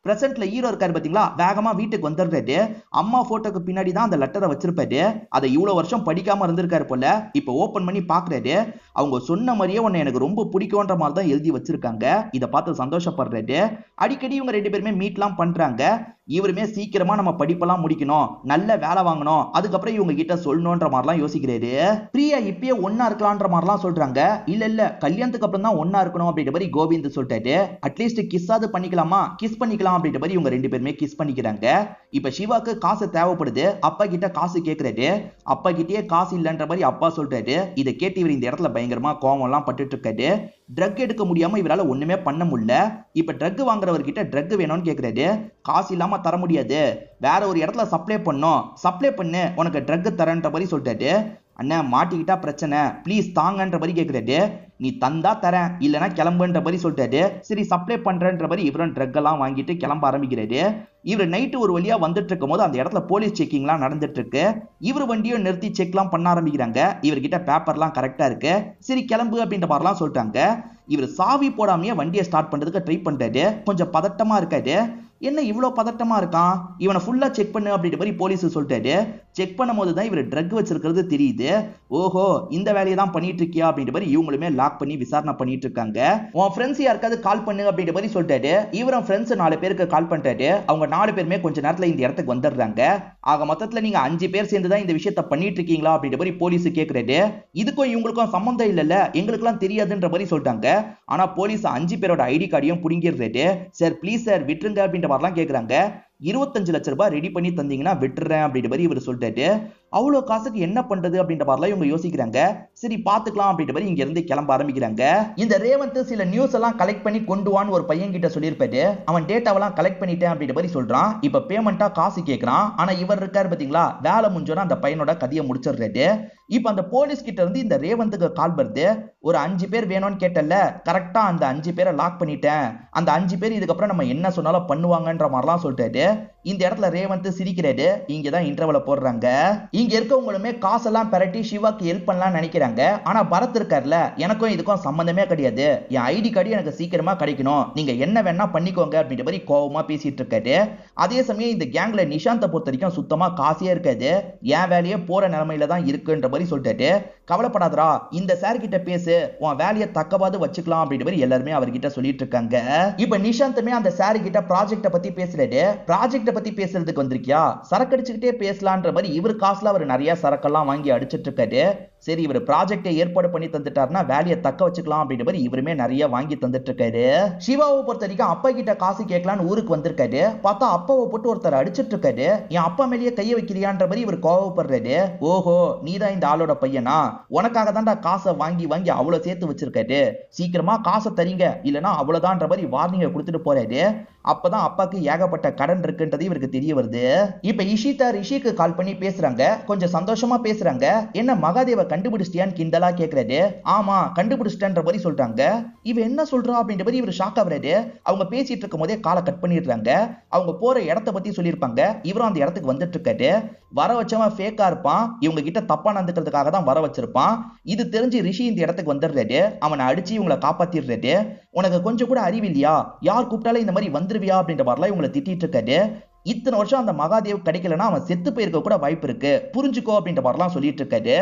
A: பிரசன்ட்ல ஹீரோ இருக்காரு பாத்தீங்களா, வேகமா வீட்டுக்கு வந்துடுறாரு. அம்மா போட்டோக்கு பின்னாடி தான் அந்த லெட்டரை வச்சிருப்பாரு. அதை இவ்வளவு வருஷம் படிக்காம இருந்திருக்காரு போல. இப்ப ஓபன் பண்ணி பாக்குறாரு. அவங்க சொன்ன மாதிரியே உன்னை எனக்கு ரொம்ப பிடிக்கும்ன்ற மாதிரி தான் எழுதி வச்சிருக்காங்க. இதை பார்த்து சந்தோஷப்படுறாரு. அடிக்கடி இவங்க 2 பேருமே மீட்லாம் பண்றாங்க. இவருமே சீக்கிரமா நம்ம படிப்பெல்லாம் முடிக்கணும், நல்ல வேலை வாங்கணும், அதுக்கப்புறம் இவங்க கிட்ட சொல்லணும்ன்ற மாதிரிலாம் யோசிக்கிறாரு. பிரியா இப்பயே ஒன்னா இருக்கலாம்ன்ற மாதிரிலாம் சொல்றாங்க. இல்ல இல்ல கல்யாணத்துக்கு அப்புறம் தான் ஒன்னா இருக்கணும் அப்படின்ற மாதிரி கோவிந்த் சொல்லிட்டாரு. அட்லீஸ்ட் கிஸ்ஸாவது பண்ணிக்கலாமா, கிஸ் பண்ணிக்கலாம் அப்படின்ற மாதிரி இவங்க 2 பேருமே கிஸ் பண்ணிக்கிறாங்க. இப்ப சிவாக்கு காசு தேவைப்படுது. அப்பா கிட்ட காசு கேட்கிறாரு. அப்பா கிட்டே காசு இல்லன்ற மாதிரி அப்பா சொல்றாரு. இதை கேட்டு இவர் இந்த இடத்துல பயங்கரமா கோவம் எல்லாம் பட்டுட்டு இருக்காரு. ட்ரக் எடுக்க முடியாம இவரால ஒண்ணுமே பண்ண முடியல. இப்ப ட்ரக் வாங்குறவர்கிட்ட ட்ரக் வேணும்னு கேக்குறாரு. காசு இல்லாம தர முடியாது, வேற ஒரு இடத்துல சப்ளை பண்ணும், சப்ளை பண்ணு உனக்கு ட்ரக் தரேன்ற மாதிரி சொல்லிட்டாரு. அண்ணன் மாட்டிக்கிட்டா பிரச்சனை, ப்ளீஸ் தாங்கன்ற மாதிரி கேட்குறாரு. நீ தந்தா தரேன், இல்லைன்னா கிளம்புன்ற மாதிரி சொல்லிட்டாரு. சரி சப்ளை பண்றன்ற மாதிரி இவரும் ட்ரக் எல்லாம் வாங்கிட்டு கிளம்ப ஆரம்பிக்கிறாரு. இவர் நைட்டு ஒரு வழியா வந்துட்டு இருக்கும் போது அந்த இடத்துல போலீஸ் செக்கிங்லாம் நடந்துட்டு இருக்கு. இவர் வண்டியும் நிறுத்தி செக்லாம் பண்ண ஆரம்பிக்கிறாங்க. இவர்கிட்ட பேப்பர்லாம் கரெக்டா இருக்கு. சரி கிளம்பு அப்படின்ற மாதிரிலாம் சொல்லிட்டாங்க. இவர் சாவி போடாமையே வண்டியை ஸ்டார்ட் பண்றதுக்கு ட்ரை பண்றாரு. கொஞ்சம் பதட்டமா இருக்காரு. என்ன இவ்வளவு பதட்டமா இருக்கான், இவனை ஃபுல்லா செக் பண்ணு அப்படின்ற மாதிரி போலீஸ் சொல்லிட்டாரு. செக் பண்ணும்போது தான் இவர் ட்ரக் வச்சிருக்கிறது தெரியுது. ஓஹோ, இந்த வேலையை தான் பண்ணிட்டு இருக்கியா அப்படின்ற மாதிரி இவங்களுமே லாக் பண்ணி விசாரணை பண்ணிட்டு இருக்காங்க. உன் ஃப்ரெண்ட்ஸ் யாருக்காவது கால் பண்ணு அப்படின்ற மாதிரி சொல்லிட்டாரு. இவரும் ஃப்ரெண்ட்ஸ் 4 பேருக்கு கால் பண்ணிட்டாரு. அவங்க 4 பேருமே கொஞ்ச நேரத்துல இந்த இடத்துக்கு வந்துடுறாங்க. ஆக மொத்தத்துல நீங்க 5 பேர் சேர்ந்து தான் இந்த விஷயத்தை பண்ணிட்டு இருக்கீங்களா அப்படின்ற மாதிரி போலீஸ் கேக்குறாரு. இதுக்கும் இவங்களுக்கும் சம்பந்தம் இல்லல்ல, எங்களுக்குலாம் தெரியாதுன்ற மாதிரி சொல்லிட்டாங்க. ஆனா போலீஸ் 5 பேரோட ஐடி கார்டையும் புடிங்கிடுறாரு. சார் ப்ளீஸ் சார் விட்டுருங்க அப்படின்ற மாதிரிலாம் கேக்குறாங்க. 25 லட்சம் ரூபாய் ரெடி பண்ணி தந்தீங்கன்னா விட்டுறேன் அப்படின்ற மாதிரி இவர் சொல்லிட்டாரு. அவ்வளவு காசுக்கு என்ன பண்றது அப்படின்ற மாதிரிலாம் இவங்க யோசிக்கிறாங்க. சரி பாத்துக்கலாம் அப்படின்ற மாதிரி இங்க இருந்து கிளம்ப ஆரம்பிக்கிறாங்க. இந்த ரேவந்த் சில நியூஸ் எல்லாம் கலெக்ட் பண்ணி கொண்டு வான்னு ஒரு பையன் கிட்ட சொல்லியிருப்பாரு. அவன் டேட்டாவெல்லாம் கலெக்ட் பண்ணிட்டேன் அப்படின்ற மாதிரி சொல்றான். இப்ப பேமெண்டா காசு கேட்கறான். ஆனா இவர் இருக்காரு பாத்தீங்களா, வேலை முடிஞ்சோன்னா அந்த பையனோட கதையை முடிச்சிடுறாரு. இப்ப அந்த போலீஸ் கிட்ட இருந்து இந்த ரேவந்துக்கு கால் வருது. ஒரு 5 பேர் வேணும்னு கேட்டல, கரெக்டா அந்த 5 பேரை லாக் பண்ணிட்டேன். அந்த 5 பேர் இதுக்கப்புறம் நம்ம என்ன சொன்னாலும் பண்ணுவாங்கன்ற மாதிரிலாம் சொல்லிட்டாரு. இந்த இடத்துல ரேவந்த் சிரிக்கிறாரு. இங்கதான் இன்டர்வல போடுறாங்க. இங்க இருக்கவங்களுமே காசெல்லாம் பெரட்டி சிவாக்கு ஹெல்ப் பண்ணலாம் நினைக்கிறாங்க. ஆனா பரத் இருக்காருல, எனக்கும் இதுக்கும் சம்பந்தமே கிடையாது, என் ஐடி கார்டு எனக்கு சீக்கிரமா கிடைக்கணும், நீங்க என்ன வேணா பண்ணிக்கோங்க அப்படின்ற மாதிரி கோவமா பேசிட்டு இருக்காரு. அதே சமயம் இந்த கேங்ல நிஷாந்த பொறுத்த வரைக்கும் சுத்தமா காசே இருக்காது. என் வேலையே போற நிலைமையில தான் இருக்குன்ற மாதிரி சொல்லிட்டாரு. கவலைப்படாதரா, இந்த சார் கிட்ட பேசு, உன் வேலையை தக்கவாது வச்சுக்கலாம் அப்படின்ற மாதிரி எல்லாருமே அவர்கிட்ட சொல்லிட்டு இருக்காங்க. இப்ப நிஷாந்தமே அந்த சார் கிட்ட ப்ராஜெக்ட பத்தி பேசுறாரு. ப்ராஜெக்ட பத்தி பேசுறதுக்கு வந்திருக்கியா, சரக்கு அடிச்சுக்கிட்டே பேசலான்ற மாதிரி இவர் காசுல அவர் நிறைய சரக்கெல்லாம் வாங்கி அடிச்சிட்டு இருக்காரு. சரி இவர் ப்ராஜெக்டை ஏற்பாடு பண்ணி தந்துட்டாருன்னா வேலையை தக்க வச்சுக்கலாம் அப்படின்ற மாதிரி இவருமே நிறைய வாங்கி தந்துட்டு இருக்காரு. சிவாவை பொறுத்த வரைக்கும் அப்பா கிட்ட காசு கேட்கலான்னு ஊருக்கு வந்திருக்காரு. பார்த்தா அப்பாவை போட்டு ஒருத்தர் அடிச்சிட்டு இருக்காரு. என் அப்பா மேலேயே கைய வைக்கிறியான்ற மாதிரி இவர் கோவப்படுறாரு. ஓஹோ, நீதான் இந்த ஆளோட பையனா, உனக்காக தான்டா காசை வாங்கி வாங்கி அவ்வளவு சேர்த்து வச்சிருக்காரு, சீக்கிரமா காசை தரீங்க இல்லனா அவ்வளவுதான்ற மாதிரி வார்னிங்க கொடுத்துட்டு போறாரு. அப்பதான் அப்பாக்கு ஏகப்பட்ட கடன் இருக்குன்றது இவருக்கு தெரிய வருது. இப்ப இஷிதா ரிஷிக்கு கால் பண்ணி பேசுறாங்க. கொஞ்சம் சந்தோஷமா பேசுறாங்க. என்ன மகாதேவ கண்டுபிடிச்சிட்டியான்னு கிண்டலா கேக்குறாரு. ஆமா கண்டுபிடிச்சிட்டேன்ற மாதிரி சொல்றாங்க. இவ என்ன சொல்றா அப்படின்ற மாதிரி இவர் ஷாக் ஆகுறாரு. அவங்க பேசிட்டு இருக்கும் போதே காலை கட் பண்ணிடுறாங்க. அவங்க போற இடத்த பத்தி சொல்லியிருப்பாங்க. இவரும் அந்த இடத்துக்கு வந்துட்டு இருக்காரு. வர வச்சவன் ஃபேக்கா இருப்பான், இவங்க கிட்ட தப்பா நடந்துக்கிறதுக்காக தான் வர வச்சிருப்பான். இது தெரிஞ்சு ரிஷி இந்த இடத்துக்கு வந்துடுறாரு. அவனை அடிச்சு இவங்களை காப்பாத்திடுறாரு. உனக்கு கொஞ்சம் கூட அறிவு இல்லையா, யார் கூப்பிட்டாலும் இந்த மாதிரி வந்துருவியா அப்படின்ற மாதிரிலாம் இவங்களை திட்டிட்டு இருக்காரு. இத்தனை வருஷம் அந்த மகாதேவ் கிடைக்கலன்னா அவன் செத்து போயிருக்க கூட வாய்ப்பு இருக்கு, புரிஞ்சுக்கோ அப்படின்ற மாதிரிலாம் சொல்லிட்டு இருக்காரு.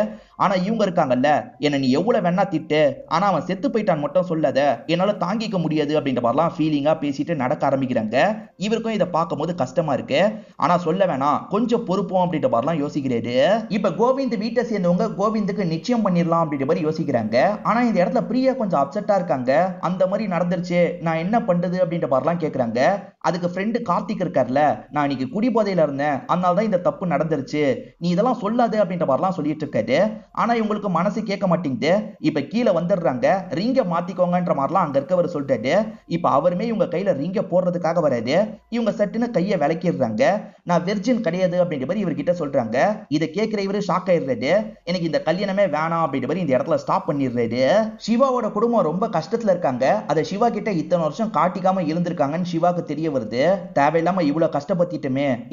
A: ஆனா இவங்க இருக்காங்கல்ல, என்ன நீ எவ்வளவு வேணா திட்டு, ஆனா அவன் செத்து போயிட்டான் மட்டும் சொல்லாத, என்னால தாங்கிக்க முடியாது அப்படின்ற மாதிரிலாம் ஃபீலிங்கா பேசிட்டு நடக்க ஆரம்பிக்கிறாங்க. இவருக்கும் இதை பார்க்கும்போது கஷ்டமா இருக்கு. ஆனா சொல்ல வேணாம், கொஞ்சம் பொறுப்போம் அப்படின்ற மாதிரிலாம் யோசிக்கிறாரு. இப்ப கோவிந்த் வீட்டை சேர்ந்தவங்க கோவிந்துக்கு நிச்சயம் பண்ணிடலாம் அப்படின்ற மாதிரி யோசிக்கிறாங்க. ஆனா இந்த இடத்துல பிரியா கொஞ்சம் அப்செட்டா இருக்காங்க. அந்த மாதிரி நடந்துருச்சு, நான் என்ன பண்றது அப்படின்ற மாதிரிலாம் கேக்குறாங்க. அதுக்கு ஃப்ரெண்டு கார்த்திக் இருக்கார்ல, நான் இன்னைக்கு குடிபோதையில இருந்தேன், அதனால தான் இந்த தப்பு நடந்துருச்சு, நீ இதெல்லாம் சொல்லாது அப்படின்ற மாதிரிலாம் சொல்லிட்டு இருக்காரு. ஆனா இவங்களுக்கு மனசு கேட்க மாட்டேங்குது. இப்ப கீழே வந்துடுறாங்க. ரிங்க மாத்திக்கோங்கன்ற மாதிரிலாம் அங்க இருக்கவர் சொல்லிட்டாரு. இப்ப அவருமே இவங்க கையில ரிங்க போடுறதுக்காக வராது. இவங்க சட்டுன்னு கையை விளக்கிடுறாங்க. நான் வெர்ஜின் கிடையாது அப்படின்ற மாதிரி இவர்கிட்ட சொல்றாங்க. இதை கேட்கிற இவரு ஷாக் ஆயிடுறாரு. எனக்கு இந்த கல்யாணமே வேணாம் அப்படின்ற மாதிரி இந்த இடத்துல ஸ்டாப் பண்ணிடுறாரு. சிவாவோட குடும்பம் ரொம்ப கஷ்டத்துல இருக்காங்க. அதை சிவா கிட்ட இத்தனை வருஷம் காட்டிக்காம இருந்திருக்காங்கன்னு சிவாக்கு தெரிய வருது. தேவையில்லாம இவ்வளவு கஷ்டப்பட்டுமே,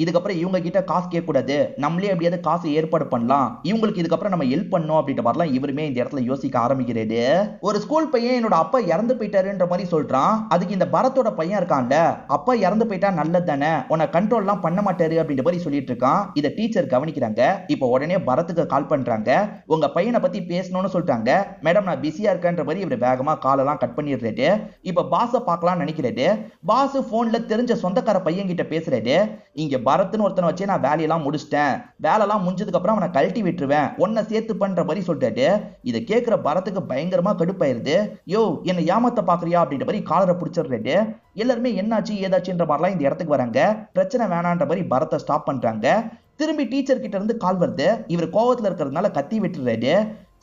A: இதுக்கப்புறம் இவங்க கிட்ட காசு கேட்க கூடாது, நம்மளே எப்படியாவது காசு ஏற்பாடு பண்ணலாம், இவங்களுக்கு இதுக்கப்புறம் நம்ம ஹெல்ப் பண்ணோம் அப்படின்ற மாதிரிலாம் இவருமே இந்த இடத்துல யோசிக்க ஆரம்பிக்கிறாரு. ஒரு ஸ்கூல் பையன் என்னோட அப்பா இறந்து போயிட்டாருன்ற மாதிரி சொல்றான். அதுக்கு இந்த பரத்தோட பையன் இருக்கான்ல, அப்பா இறந்து போயிட்டா நல்லது தானே, உன்னை கண்ட்ரோல்லாம் பண்ண மாட்டாரு அப்படின்ற மாதிரி சொல்லிட்டு இருக்கான். இதை டீச்சர் கவனிக்கிறாங்க. இப்போ உடனே பரத்துக்கு கால் பண்றாங்க. உங்க பையனை பத்தி பேசணும்னு சொல்றாங்க. மேடம் நான் பிஸியா இருக்கேன்ற மாதிரி இவர் வேகமா காலெல்லாம் கட் பண்ணிடுறாரு. இப்ப பாஸை பார்க்கலாம்னு நினைக்கிறாரு. பாஸ் போன்ல தெரிஞ்ச சொந்தக்கார பையன் கிட்ட பேசுறாரு. இங்க பரத்னு ஒருத்தனை வச்சு நான் வேலையெல்லாம் முடிச்சிட்டேன், வேலையெல்லாம் முடிஞ்சதுக்கு அப்புறம் அவனை கழட்டி விட்டுருவேன், ஒன்ன சேர்த்து பண்ற மாதிரி சொல்லிட்டாரு. இதை கேட்கிற பரத்துக்கு பயங்கரமா கடுப்பாயிருது. யோ என்ன ஏமாத்த பாக்குறியா அப்படின்ற மாதிரி காலரை பிடிச்சிடுறாரு. எல்லாருமே என்னாச்சு ஏதாச்சுன்ற மாதிரிலாம் இந்த இடத்துக்கு வராங்க. பிரச்சனை வேணான்ற மாதிரி பரத்தை ஸ்டாப் பண்றாங்க. திரும்பி டீச்சர் கிட்ட இருந்து கால் வருது. இவர் கோவத்துல இருக்கிறதுனால கத்தி விட்டுறாரு.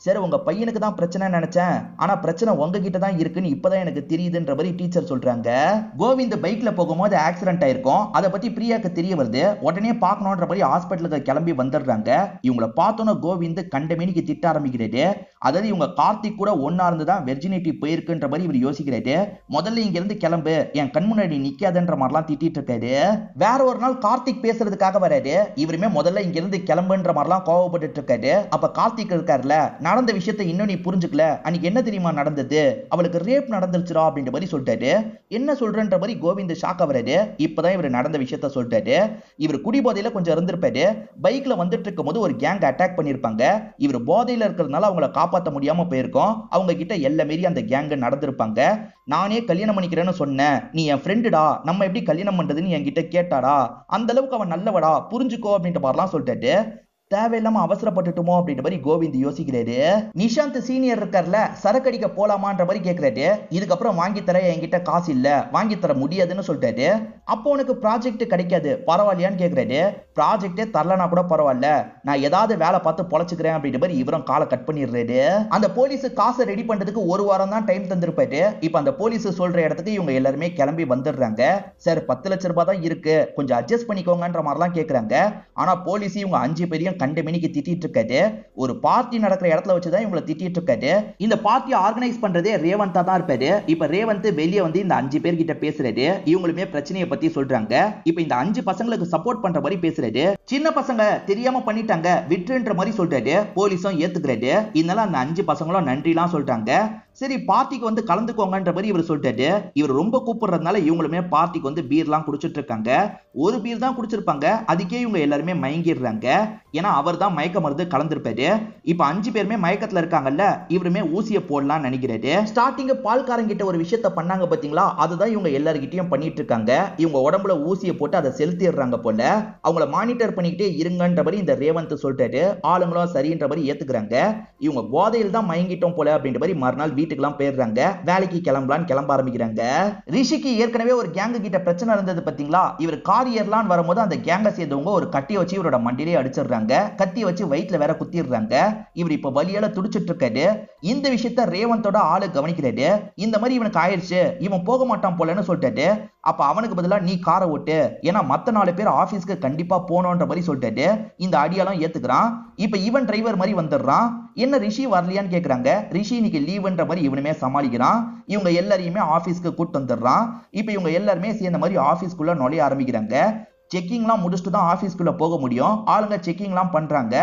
A: சரி உங்க பையனுக்கு தான் பிரச்சனை நினைச்சேன், ஆனா பிரச்சனை உங்ககிட்ட தான் இருக்குன்னு இப்பதான் எனக்கு தெரியுதுன்ற மாதிரி டீச்சர் சொல்றாங்க. கோவிந்த் பைக்ல போகும்போது ஆக்சிடென்ட் ஆயிருக்கும், அதை பத்தி பிரியாக்கு தெரிய வருது. உடனே பார்க்கணுன்ற மாதிரி ஹாஸ்பிட்டலுக்கு கிளம்பி வந்துடுறாங்க. இவங்களை பார்த்தோன்னா கோவிந்த் கண்டமேனிக்கு திட்ட ஆரம்பிக்கிறாரு. அதாவது இவங்க கார்த்திக் கூட ஒன்னா இருந்துதான் வெர்ஜினிட்டி போயிருக்குன்ற மாதிரி இவர் யோசிக்கிறாரு. முதல்ல இங்க இருந்து கிளம்பு, என் கண் முன்னாடி நிக்காதன்ற மாதிரிலாம் திட்டிட்டு இருக்காரு. வேற ஒரு நாள் கார்த்திக் பேசுறதுக்காக வராரு. இவருமே முதல்ல இங்க இருந்து கிளம்புன்ற மாதிரிலாம் கோவப்பட்டு இருக்காரு. அப்ப கார்த்திக் இருக்காருல, நடந்த விஷயத்தை இன்னும் நீ புரிஞ்சுக்கல, அன்னைக்கு என்ன தெரியுமா நடந்தது, அவளுக்கு ரேப் நடந்துருச்சுடா அப்படின்ற மாதிரி சொல்லிட்டாரு. என்ன சொல்றன்ற மாதிரி கோவிந்த் ஷாக் ஆவறாரு. இப்பதான் இவர் நடந்த விஷயத்த சொல்லிட்டாரு. இவர் குடிபோதையில கொஞ்சம் இருந்திருப்பாரு. பைக்ல வந்துட்டு இருக்கும்போது ஒரு கேங் அட்டாக் பண்ணிருப்பாங்க. இவர் போதையில இருக்கிறதுனால அவங்கள காப்பாற்ற முடியாம போயிருக்கோம். அவங்க கிட்ட எல்லை மீறி அந்த கேங் நடந்திருப்பாங்க. நானே கல்யாணம் பண்ணிக்கிறேன்னு சொன்னேன், நீ என் ஃப்ரெண்டுடா, நம்ம எப்படி கல்யாணம் பண்றதுன்னு என்கிட்ட கேட்டாடா, அந்த அளவுக்கு அவன் நல்லவடா, புரிஞ்சுக்கோ அப்படின்ற மாதிரிலாம் சொல்லிட்டாரு. தேவையில்லாம அவசரப்பட்டுட்டுமோ அப்படின்ற மாதிரி கோவிந்த் யோசிக்கிறாரு. நிஷாந்த் சீனியர் இருக்கார்ல, சரக்கடிக்க போலாமான்ற மாதிரி கேட்கிறாரு. இதுக்கப்புறம் வாங்கி தர என்கிட்ட காசு இல்ல, வாங்கி தர முடியாதுன்னு சொல்லிட்டாரு. அப்போ உனக்கு ப்ராஜெக்ட் கிடைக்காது பரவாயில்லையான்னு கேட்கிறாரு. ப்ராஜெக்டே தரலனா கூட பரவாயில்ல, நான் ஏதாவது வேலை பார்த்து பொழைச்சுக்கிறேன் அப்படின்ற மாதிரி இவரும் காலை கட் பண்ணிடுறாரு. அந்த போலீஸ் காசை ரெடி பண்றதுக்கு ஒரு வாரம் தான் டைம் தந்திருப்பாரு. இப்ப அந்த போலீஸ் சொல்ற இடத்துக்கு இவங்க எல்லாருமே கிளம்பி வந்துடுறாங்க. சார் 10 லட்சம் ரூபாய் தான் இருக்கு, கொஞ்சம் அட்ஜஸ்ட் பண்ணிக்கோங்கன்ற மாதிரிலாம் கேட்கறாங்க. ஆனா போலீஸ் இவங்க 5 பேரையும் கண்ட மணிக்கு திட்டிட்டு இருக்காரு. ஒரு பார்ட்டி நடக்கிற இடத்துல வச்சுதான் இவங்களை திட்டிட்டு இருக்காரு. இந்த பார்ட்டியை ஆர்கனைஸ் பண்றதே ரேவந்தா தான் இருப்பாரு. இப்ப ரேவந்த் வெளியே வந்து இந்த 5 பேர் கிட்ட பேசுறாரு. இவங்களுமே பிரச்சனையை பத்தி சொல்றாங்க. இப்ப இந்த 5 பசங்களுக்கு சப்போர்ட் பண்ற மாதிரி பேசுறாரு. சின்ன பசங்க தெரியாம பண்ணிட்டாங்க விட்டுன்ற மாதிரி சொல்றாரு. போலீஸும் ஏத்துக்கிறாரு. இதனால அந்த 5 பசங்களும் நன்றிலாம் சொல்றாங்க. சரி பார்ட்டிக்கு வந்து கலந்துக்கோங்கன்ற மாதிரி இவர் சொல்லிட்டாரு. இவர் ரொம்ப கூப்பிடுறதுனால இவங்களுமே பார்ட்டிக்கு வந்து பீர்லாம் குடிச்சிட்டு இருக்காங்க. ஒரு பீர் தான் குடிச்சிருப்பாங்க, அதுக்கே இவங்க எல்லாருமே மயங்கிடுறாங்க. ஏன்னா அவர் தான் மயக்க மருந்து கலந்துருப்பாரு. இப்ப 5 பேருமே மயக்கத்துல இருக்காங்கல்ல, இவருமே ஊசியை போடலாம் நினைக்கிறாரு. ஸ்டார்டிங் பால்காரங்கிட்ட ஒரு விஷயத்த பண்ணாங்க பாத்தீங்களா, அதுதான் இவங்க எல்லார்கிட்டயும் பண்ணிட்டு இருக்காங்க. இவங்க உடம்புல ஊசியை போட்டு அதை செலுத்திடுறாங்க போல. அவங்கள மானிட்டர் பண்ணிக்கிட்டே இருங்கன்ற மாதிரி இந்த ரேவந்த் சொல்லிட்டாரு. ஆளுங்களும் சரின்ற மாதிரி ஏத்துக்கிறாங்க. இவங்க போதையில் தான் மயங்கிட்டோம் போல அப்படின்ற மாதிரி மறுநாள் வீட்டுக்குலாம் போயிடுறாங்க. வேலைக்கு கிளம்பலான்னு கிளம்ப ஆரம்பிக்கிறாங்க. ரிஷிக்கு ஏற்கனவே ஒரு கேங்கு கிட்ட பிரச்சனை இருந்தது பாத்தீங்களா, இவர் கார் ஏறலான்னு வரும்போது அந்த கேங்க சேர்ந்தவங்க ஒரு கட்டியை வச்சு இவரோட மண்டிலே அடிச்சிடுறாங்க. கத்தியை வச்சு வயிற்றுல வேற குத்திடுறாங்க. இவர் இப்ப வலியால துடிச்சிட்டு இருக்காரு. இந்த விஷயத்த ரேவந்தோட ஆளு கவனிக்கிறாரு. இந்த மாதிரி இவனுக்கு ஆயிடுச்சு, இவன் போக மாட்டான் போலன்னு சொல்லிட்டாரு. அப்ப அவனுக்கு பதிலா நீ காரை ஓட்டு, ஏன்னா மத்த 4 பேர் ஆபீஸ்க்கு கண்டிப்பா போனோன்ற மாதிரி சொல்லிட்டாரு. இந்த அடியாலும் ஏத்துக்கிறான். இப்ப இவன் டிரைவர் மாதிரி வந்துடுறான். என்ன ரிஷி வரலையான்னு கேக்குறாங்க. ரிஷி இன்னைக்கு லீவுன்ற மாதிரி இவனுமே சமாளிக்கிறான். இவங்க எல்லாரையுமே ஆபீஸ்க்கு கூட்டு வந்துடுறான். இப்ப இவங்க எல்லாருமே சேர்ந்த மாதிரி ஆபீஸ்க்குள்ள நுழைய ஆரம்பிக்கிறாங்க. செக்கிங்லாம் முடிச்சுட்டு தான் ஆபீஸ்க்குள்ள போக முடியும். ஆளுங்க செக்கிங்லாம் பண்றாங்க.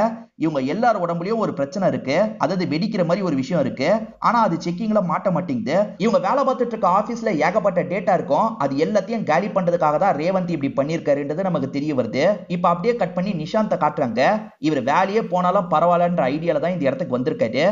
A: இவங்க எல்லார உடம்புலயும் ஒரு பிரச்சனை இருக்கு, அதாவது வெடிக்கிற மாதிரி ஒரு விஷயம் இருக்கு. ஆனா அது செக்கிங்ல மாட்ட மாட்டேங்குது. இவங்க வேலை பார்த்துட்டு இருக்க ஆபீஸ்ல ஏகப்பட்ட டேட்டா இருக்கும். அது எல்லாத்தையும் காலி பண்றதுக்காக தான் ரேவந்த் இப்படி பண்ணிருக்காருன்றது நமக்கு தெரிய வருது. இப்ப அப்படியே கட் பண்ணி நிஷாந்த காட்டுறாங்க. இவர் வேலையே போனாலும் பரவாயில்லன்ற ஐடியால தான் இந்த இடத்துக்கு வந்திருக்காரு.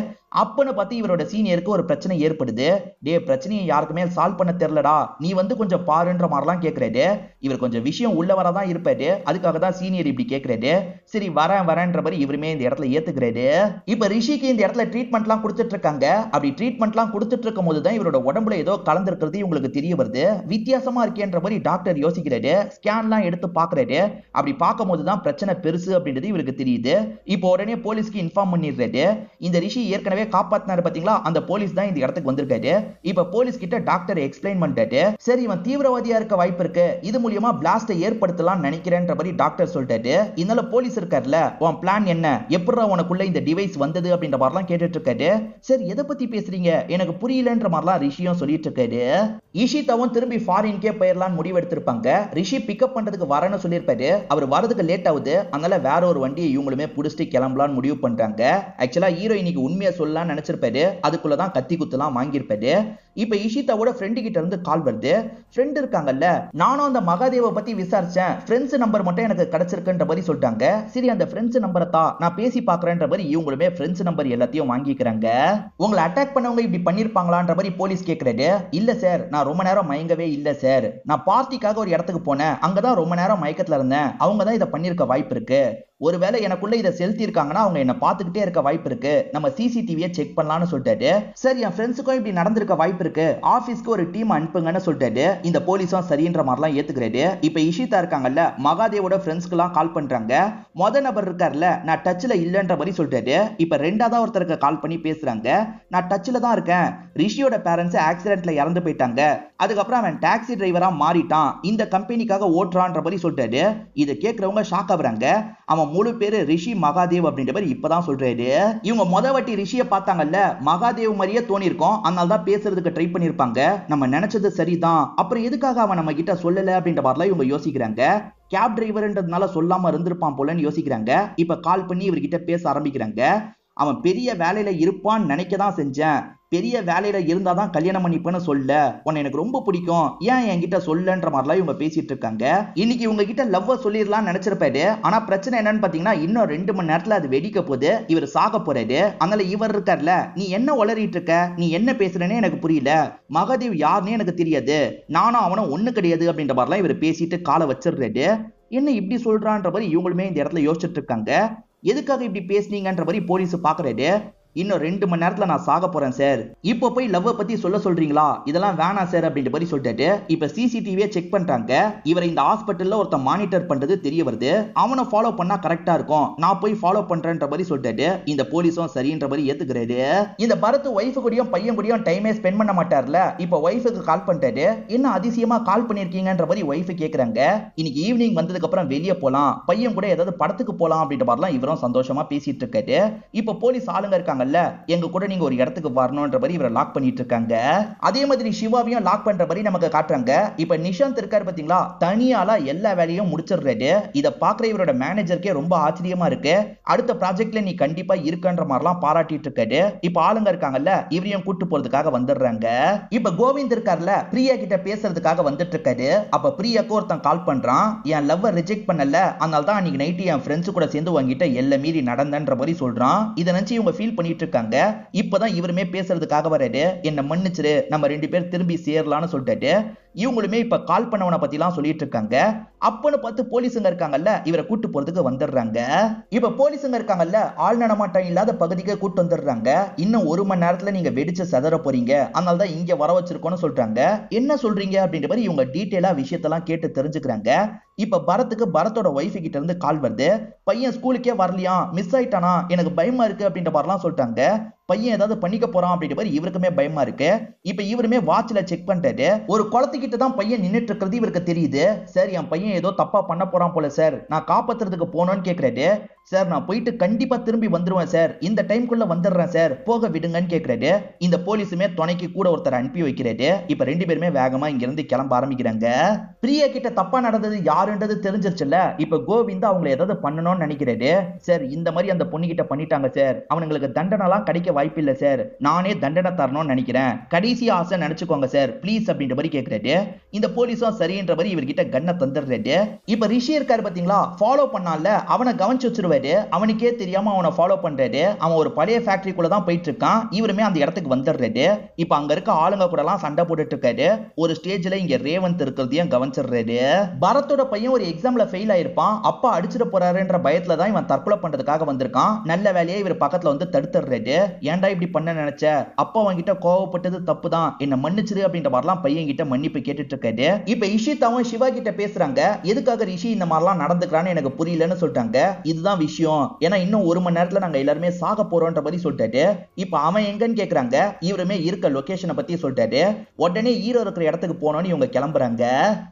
A: அப்பன்னு பார்த்து இவரோட சீனியருக்கு ஒரு பிரச்சனை ஏற்படுது. டே பிரச்சனையை யாருக்குமே சால்வ் பண்ண தெரியலடா, நீ வந்து கொஞ்சம் பாருன்ற மாதிரிலாம் கேட்கிறாரு. இவர் கொஞ்சம் விஷயம் உள்ள வரதான் இருப்பாரு. அதுக்காக தான் சீனியர் இப்படி கேட்கிறாரு. சரி வரேன்ற மாதிரி இவருமே இந்த இடத்துல ஏத்துக்கிறாரு. இப்ப ரிஷிக்கு இந்த இடத்துல ட்ரீட்மெண்ட்லாம் கொடுத்துட்டு இருக்காங்க. அப்படி ட்ரீட்மெண்ட்லாம் கொடுத்துட்டு இருக்கும் போது தான் இவரோட உடம்புல ஏதோ கலந்திருக்கிறது இவங்களுக்கு தெரிய வருது. வித்தியாசமா இருக்கேன்ற மாதிரி டாக்டர் யோசிக்கிறாரு. ஸ்கேன்லாம் எடுத்து பாக்குறாரு. அப்படி பார்க்கும் போது தான் பிரச்சனை பெருசு அப்படின்றது இவருக்கு தெரியுது. இப்போ உடனே போலீஸ்க்கு இன்ஃபார்ம் பண்ணிடுறாரு. இந்த ரிஷி ஏற்கனவே காப்பாத்தினாரு பாத்தீங்களா, அந்த போலீஸ் தான் இந்த இடத்துக்கு வந்திருக்காரு. இப்ப போலீஸ் கிட்ட டாக்டர் எக்ஸ்பிளைன் பண்ணிட்டாரு. சரி இவன் தீவிரவாதியா இருக்க வாய்ப்பு இருக்கு, இது மூலியமா பிளாஸ்ட் ஏற்படுத்தலாம் நினைக்கிறேன்ற மாதிரி டாக்டர் சொல்லிட்டாரு. இதனால போலீஸ் இருக்கார்ல, உன் பிளான் என்ன, எப்படா உனக்குள்ள இந்த டிவைஸ் வந்தது அப்படின்ற மாதிரிலாம் கேட்டுட்டு இருக்காரு. சரி எதை பத்தி பேசுறீங்க எனக்கு புரியலன்ற மாதிரிலாம் ரிஷியும் சொல்லிட்டு இருக்காரு. இஷிதாவும் திரும்பி ஃபாரின்கே போயிடலான்னு முடிவெடுத்திருப்பாங்க. ரிஷி பிக்கப் பண்றதுக்கு வரேன்னு சொல்லியிருப்பாரு. அவர் வரதுக்கு லேட் ஆகுது. அதனால வேற ஒரு வண்டியை இவங்களுமே புடிச்சிட்டு கிளம்பலான்னு முடிவு பண்றாங்க. ஆக்சுவலா ஹீரோ இன்னைக்கு உண்மையை சொல்லலாம்னு நினைச்சிருப்பாரு. அதுக்குள்ளதான் கத்தி குத்துலாம் வாங்கியிருப்பாரு. இப்ப இஷிதாவோட ஃப்ரெண்டு கிட்ட இருந்து கால் வருது. ஃப்ரெண்ட் இருக்காங்கல்ல, நானும் அந்த மகாதேவ பத்தி விசாரிச்சேன், ஃப்ரெண்ட்ஸ் நம்பர் மட்டும் எனக்கு கிடைச்சிருக்குன்ற மாதிரி சொல்லிட்டாங்க. சரி அந்த ஃப்ரெண்ட்ஸ் நம்பரை தான் நான் பேசி பாக்குறேன்ற மாதிரி இவங்களுமே ஃப்ரெண்ட்ஸ் நம்பர் எல்லாத்தையும் வாங்கிக்கிறாங்க. உங்களை அட்டாக் பண்ணவங்க இப்படி பண்ணிருப்பாங்களான்ற மாதிரி போலீஸ் கேட்கறாரு. இல்ல சார், நான் ரொம்ப நேரம் மயங்கவே இல்ல சார், நான் பார்ட்டிக்காக ஒரு இடத்துக்கு போனேன், அங்கதான் ரொம்ப நேரம் மயக்கத்துல இருந்தேன், அவங்க தான் இதை பண்ணிருக்க வாய்ப்பு இருக்கு. ஒருவேளை எனக்குள்ள இதை செலுத்தி இருக்காங்கன்னா அவங்க என்ன பார்த்துக்கிட்டே இருக்க வாய்ப்பு இருக்கு, நம்ம சிசிடிவியை செக் பண்ணலாம்னு சொல்லிட்டாரு. சரி என் ஃப்ரெண்ட்ஸுக்கும் இப்படி நடந்திருக்க வாய்ப்பு இருக்கு, ஆபீஸ்க்கு ஒரு டீம் அனுப்புங்கன்னு சொல்லிட்டாரு. இந்த போலீஸும் சரின்ற மாதிரிலாம் ஏத்துக்கிறாரு. இப்ப இஷிதா இருக்காங்கல்ல, மகாதேவோட ஃப்ரெண்ட்ஸ்க்குலாம் கால் பண்றாங்க. மொத நபர் இருக்காருல்ல, நான் டச்ல இல்லன்ற மாதிரி சொல்லிட்டாரு. இப்ப ரெண்டாவது ஒருத்தருக்கு கால் பண்ணி பேசுறாங்க. நான் டச்ல தான் இருக்கேன், ரிஷியோட பேரண்ட்ஸ் ஆக்சிடென்ட்ல இறந்து போயிட்டாங்க, அதுக்கப்புறம் அவன் டாக்ஸி டிரைவரா மாறிட்டான், இந்த கம்பெனிக்காக ஓட்டுறான்ற மாதிரி சொல்லிட்டாரு. இதை கேட்கறவங்க ஷாக் ஆகுறாங்க. அவன் முழு பேரு ரிஷி மகாதேவ் அப்படின்ற மாதிரி இப்பதான் சொல்றாரு. இவங்க மொத வாட்டி ரிஷியை பார்த்தாங்கல்ல, மகாதேவ் மாதிரியே தோணி இருக்கும். அதனால தான் பேசுறதுக்கு ட்ரை பண்ணிருப்பாங்க. நம்ம நினைச்சது சரிதான், அப்புறம் எதுக்காக அவன் நம்ம கிட்ட சொல்லல அப்படின்ற மாதிரிலாம் இவங்க யோசிக்கிறாங்க. கேப் டிரைவர்ன்றதுனால சொல்லாம இருந்திருப்பான் போலன்னு யோசிக்கிறாங்க. இப்ப கால் பண்ணி இவர்கிட்ட பேச ஆரம்பிக்கிறாங்க. அவன் பெரிய வேலையில இருப்பான்னு நினைக்க தான் செஞ்சேன். பெரிய வேலையில இருந்தாதான் கல்யாணம் பண்ணிப்பேன்னு சொல்ல, உன்னை எனக்கு ரொம்ப பிடிக்கும், ஏன் என்கிட்ட சொல்லன்ற மாதிரிலாம் இவங்க பேசிட்டு இருக்காங்க. இன்னைக்கு இவங்க கிட்ட லவ்வ சொல்லிடலாம் நினைச்சிருப்பாரு. ஆனா பிரச்சனை என்னன்னு பாத்தீங்கன்னா இன்னும் 2 மணி நேரத்துல அது வெடிக்க போகுது, இவர் சாக போறாரு. அதனால இவர் இருக்கார்ல, நீ என்ன உளறிட்டு இருக்க, நீ என்ன பேசுறேன்னு எனக்கு புரியல, மகாதேவ் யாருன்னு எனக்கு தெரியாது, நானும் அவனும் ஒண்ணு கிடையாது அப்படின்ற மாதிரிலாம் இவர் பேசிட்டு காலை வச்சிடுறாரு. என்ன இப்படி சொல்றான்ற மாதிரி இவங்களுமே இந்த இடத்துல யோசிச்சுட்டு இருக்காங்க. எதுக்காக இப்படி பேசுனீங்கன்ற மாதிரி போலீஸ் பாக்குறாரு. இன்னும் 2 மணி நேரத்துல நான் சாக போறேன் சார், இப்போ போய் லவ்வ பத்தி சொல்ல சொல்றீங்களா, இதெல்லாம் வேணாம் சார் அப்படின்ற மாதிரி சொல்லிட்டு இப்ப சிசிடிவியை செக் பண்றாங்க. இவரை இந்த ஹாஸ்பிட்டல்ல ஒருத்த மானிட்டர் பண்றது தெரிய வருது. அவனை ஃபாலோ பண்ணா கரெக்டா இருக்கும், நான் போய் ஃபாலோ பண்றேன்ற மாதிரி சொல்லிட்டு இந்த போலீஸும் சரின்ற மாதிரி ஏத்துக்கிறாரு. இந்த பரத் ஒய்ஃபு கூடயும் பையன் கூடயும் டைமே ஸ்பெண்ட் பண்ண மாட்டார்ல, இப்ப ஒய்ஃபுக்கு கால் பண்ணிட்டாரு. என்ன அதிசயமா கால் பண்ணிருக்கீங்கன்ற மாதிரி ஒய்ஃபு கேக்குறாங்க. இன்னைக்கு ஈவினிங் வந்ததுக்கு அப்புறம் வெளியே போலாம், பையன் கூட ஏதாவது படத்துக்கு போலாம் அப்படின்ற மாதிரிலாம் இவரும் சந்தோஷமா பேசிட்டு இருக்காரு. இப்ப போலீஸ் ஆளுங்க இருக்காங்க, எங்க கூட நீங்க ஒரு இடத்துக்கு வரணும்ன்ற மாதிரி இவரை லாக் பண்ணிட்டு இருக்காங்க. அதே மாதிரி சிவாவையும் லாக் பண்ற மாதிரி நமக்கு காட்டுறாங்க. இப்ப நிஷாந்த் இருக்காரு பாத்தீங்களா, தனியால எல்லா வேலையும் முடிச்சிடுறாரு. இத பாக்குற இவரோட மேனேஜருக்கே ரொம்ப ஆச்சரியமா இருக்கு. அடுத்த ப்ராஜெக்ட்ல நீ கண்டிப்பா இருக்கன்ற மாதிரிலாம் பாராட்டிட்டு இருக்காரு. இப்ப ஆளுங்க இருக்காங்கல்ல, இவரையும் கூட்டு போறதுக்காக வந்துடுறாங்க. இப்ப கோவிந்த் இருக்காருல, பிரியா கிட்ட பேசுறதுக்காக வந்துட்டு இருக்காரு. அப்ப பிரியாக்கு ஒருத்தன் கால் பண்றான், என் லவ்வ ரிஜெக்ட் பண்ணல, அதனால தான் அன்னைக்கு நைட் என் ஃப்ரெண்ட்ஸ் கூட சேர்ந்து வாங்கிட்ட எல்ல மீறி நடந்தன்ற மாதிரி சொல்றான். இதை நினைச்சு இவங்க ஃபீல் பண்ணிட்டு இருக்காங்க. இப்பதான் இவருமே பேசுறதுக்காக வராரு. என்ன மன்னிச்சிரு, நம்ம 2 பேர் திரும்பி சேரலாம்னு சொல்லிட்டு இவங்களுமே இப்ப கால் பண்ணவனை பத்தி எல்லாம் சொல்லிட்டு இருக்காங்க. அப்பன்னு பார்த்து போலீஸுங்க இருக்காங்கல்ல, இவரை கூட்டு போறதுக்கு வந்துடுறாங்க. இப்ப போலீஸுங்க இருக்காங்கல்ல, ஆள் நடமாட்டம் இல்லாத பகுதிக்கு கூட்டு வந்துடுறாங்க. இன்னும் 1 மணி நேரத்துல நீங்க வெடிச்சு சதற போறீங்க, அதனாலதான் இங்க வர வச்சிருக்கோம்னு சொல்றாங்க. என்ன சொல்றீங்க அப்படின்ற மாதிரி இவங்க டீட்டெயிலா விஷயத்தெல்லாம் கேட்டு தெரிஞ்சுக்கிறாங்க. இப்ப பரத்துக்கு பரத்தோட ஒய்ஃபு கிட்ட இருந்து கால் வருது. பையன் ஸ்கூலுக்கே வரலையா, மிஸ் ஆயிட்டானா, எனக்கு பயமா இருக்கு அப்படின்ற மாதிரிலாம் சொல்லிட்டாங்க. பையன் ஏதாவது பண்ணிக்க போறான் அப்படின்ற மாதிரி இவருக்குமே பயமா இருக்கு. இப்ப இவருமே வாட்ச்ல செக் பண்ணிட்டாரு. ஒரு குளத்துக்கிட்ட தான் பையன் நின்னுட்டு இருக்கிறது இவருக்கு தெரியுது. சார் என் பையன் ஏதோ தப்பா பண்ண போறான் போல சார், நான் காப்பாத்துறதுக்கு போனோன்னு கேக்குறாரு. சார் நான் போயிட்டு கண்டிப்பா திரும்பி வந்துருவேன் சார், இந்த டைம்குள்ள வந்துடுறேன் சார், போக விடுங்கன்னு கேக்குறாரு. இந்த போலீஸுமே துணைக்கு கூட ஒருத்தர் அனுப்பி வைக்கிறாரு. இப்ப 2 பேருமே வேகமா இங்க இருந்து கிளம்ப ஆரம்பிக்கிறாங்க. பிரியா கிட்ட தப்பா நடந்தது யாருன்றது தெரிஞ்சிருச்சுல்ல, இப்ப கோவிந்த் அவங்களை ஏதாவது பண்ணணும்னு நினைக்கிறாரு. சார் இந்த மாதிரி அந்த பொண்ணு கிட்ட பண்ணிட்டாங்க சார், அவனுங்களுக்கு தண்டனைலாம் கிடைக்க வாய்ப்பு இல்ல சார், நானே தண்டனை தரணும்னு நினைக்கிறேன், கடைசி ஆசை நினைச்சுக்கோங்க சார் ப்ளீஸ் அப்படின்ற மாதிரி கேக்குறாரு. இந்த போலீஸும் சரின்ற மாதிரி இவர்கிட்ட கண்ணை தந்துடுறாரு. இப்ப ரிஷி இருக்காரு பாத்தீங்களா, ஃபாலோ பண்ணால, அவனை கவனிச்சு வச்சிருவாரு. அவனுக்கே தெரியாம அவனை ஃபாலோ பண்றாரு. அவன் ஒரு பழைய ஃபேக்டரிக்குள்ள தான் போயிட்டு இருக்கான். இவருமே அந்த இடத்துக்கு வந்துடுறாரு. இப்ப அங்க இருக்க ஆளுங்க கூட எல்லாம் சண்டை போட்டுட்டு இருக்காரு. ஒரு ஸ்டேஜ்ல இங்க ரேவந்த் இருக்கிறதையும் கவனிச்சிடுறாரு. பரத்தோட பையன் ஒரு எக்ஸாம்ல ஃபெயில் ஆயிருப்பான், அப்பா அடிச்சிட போறாருன்ற பயத்துல தான் இவன் தற்கொலை பண்றதுக்காக வந்திருக்கான். நல்ல வேலையை இவர் பக்கத்துல வந்து தடுத்துடுறாரு. ஏன்டா இப்படி பண்ண நினைச்ச, அப்பா அவன்கிட்ட கோவப்பட்டது தப்பு தான், என்ன மன்னிச்சிரு அப்படின்ற மாதிரிலாம் பையன் கிட்ட மன்னிப்பு கேட்டுட்டு இருக்காரு. இப்ப இஷிதாவும் சிவா கிட்ட பேசுறாங்க. எதுக்காக ரிஷி இந்த மாதிரிலாம் நடந்துக்கிறான்னு எனக்கு புரியலன்னு சொல்லிட்டாங்க. இதுதான் விஷயம், ஏன்னா இன்னும் 1 மணி நேரத்துல நாங்க எல்லாருமே சாக போறோம்ன்ற மாதிரி சொல்லிட்டாரு. இப்ப அவன் எங்கன்னு கேக்குறாங்க. இவருமே இருக்க லொகேஷனை பத்தி சொல்லிட்டாரு. உடனே ஹீரோ இருக்கிற இடத்துக்கு போனோம்னு இவங்க கிளம்புறாங்க.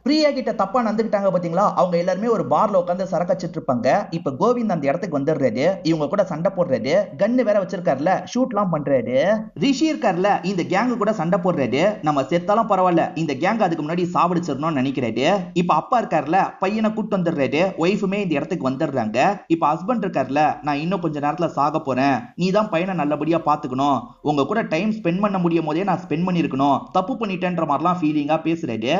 A: பிரியா கிட்ட தப்பா நடந்துக்கிட்டாங்க பாத்தீங்களா, அவங்க எல்லாருமே ஒரு பார்ல உட்கார்ந்து சரக்கச்சிட்டு இருப்பாங்க. இப்ப கோவிந்த் அந்த இடத்துக்கு வந்துடுறாரு. இவங்க கூட சண்டை போடுறாரு. கன்னு வேற வச்சிருக்காருல, ஷூட்லாம் பண்றாரு. ரிஷி இருக்காருல, இந்த கேங்கு கூட சண்டை போடுறாரு. நம்ம செத்தாலும் பரவாயில்ல, இந்த கேங் அதுக்கு முன்னாடி சாவடிச்சிடணும்னு நினைக்கிறாரு. இப்ப அப்பா இருக்காருல, பையனை கூட்டு வந்துடுறாரு. ஒய்ஃபுமே இந்த இடத்துக்கு வந்துடுறாங்க. இப்ப ஹஸ்பண்ட் இருக்காருல, நான் இன்னும் கொஞ்ச நேரத்துல சாக போறேன், நீ தான் பையனை நல்லபடியா பாத்துக்கணும், உங்க கூட டைம் ஸ்பெண்ட் பண்ண முடியும் போதே நான் ஸ்பெண்ட் பண்ணிருக்கணும், தப்பு பண்ணிட்டேன்ற மாதிரிலாம் ஃபீலிங்கா பேசுறாரு.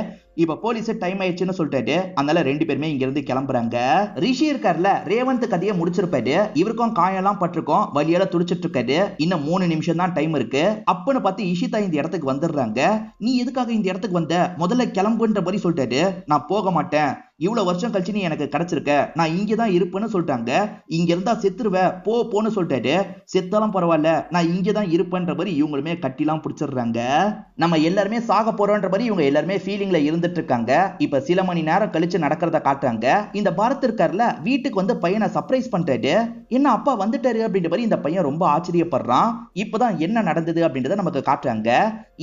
A: இப்ப போலீஸ் டைம் ஆயிடுச்சுன்னு சொல்லிட்டாரு. அதனால 2 பேருமே இங்க இருந்து கிளம்புறாங்க. ரிஷி இருக்காருல, ரேவந்த் கதையை முடிச்சிருப்பாரு. இவருக்கும் காயெல்லாம் பட்டிருக்கும், வலியால துடிச்சிட்டு இருக்காரு. இன்னும் 3 நிமிஷம் தான் டைம் இருக்கு. அப்பன்னு பார்த்து இஷிதா இந்த இடத்துக்கு வந்துடுறாங்க. நீ எதுக்காக இந்த இடத்துக்கு வந்த, முதல்ல கிளம்புன்ற மாதிரி சொல்லிட்டாரு. நான் போக மாட்டேன், இவ்வளவு வருஷம் கழிச்சு நீ எனக்கு கிடைச்சிருக்க, நான் இங்கதான் இருப்பேன்னு சொல்லிட்டாங்க. இங்க இருந்தா செத்துருவ, போன்னு சொல்லிட்டாரு. செத்தாலும் பரவாயில்ல, நான் இங்கதான் இருப்பேன்ற மாதிரி இவங்களுமே கட்டிலாம் பிடிச்சிடுறாங்க. நம்ம எல்லாருமே சாக போறோன்ற மாதிரி இவங்க எல்லாருமே ஃபீலிங்ல இருந்துட்டு இருக்காங்க. இப்ப சில மணி நேரம் கழிச்சு நடக்கிறத காட்டுறாங்க. இந்த பாரத் இருக்காருல, வீட்டுக்கு வந்து பையனை சர்ப்ரைஸ் பண்ணிட்டாரு. என்ன அப்பா வந்துட்டாரு அப்படின்ற மாதிரி இந்த பையன் ரொம்ப ஆச்சரியப்படுறான். இப்பதான் என்ன நடந்தது அப்படின்றத நமக்கு காட்டுறாங்க.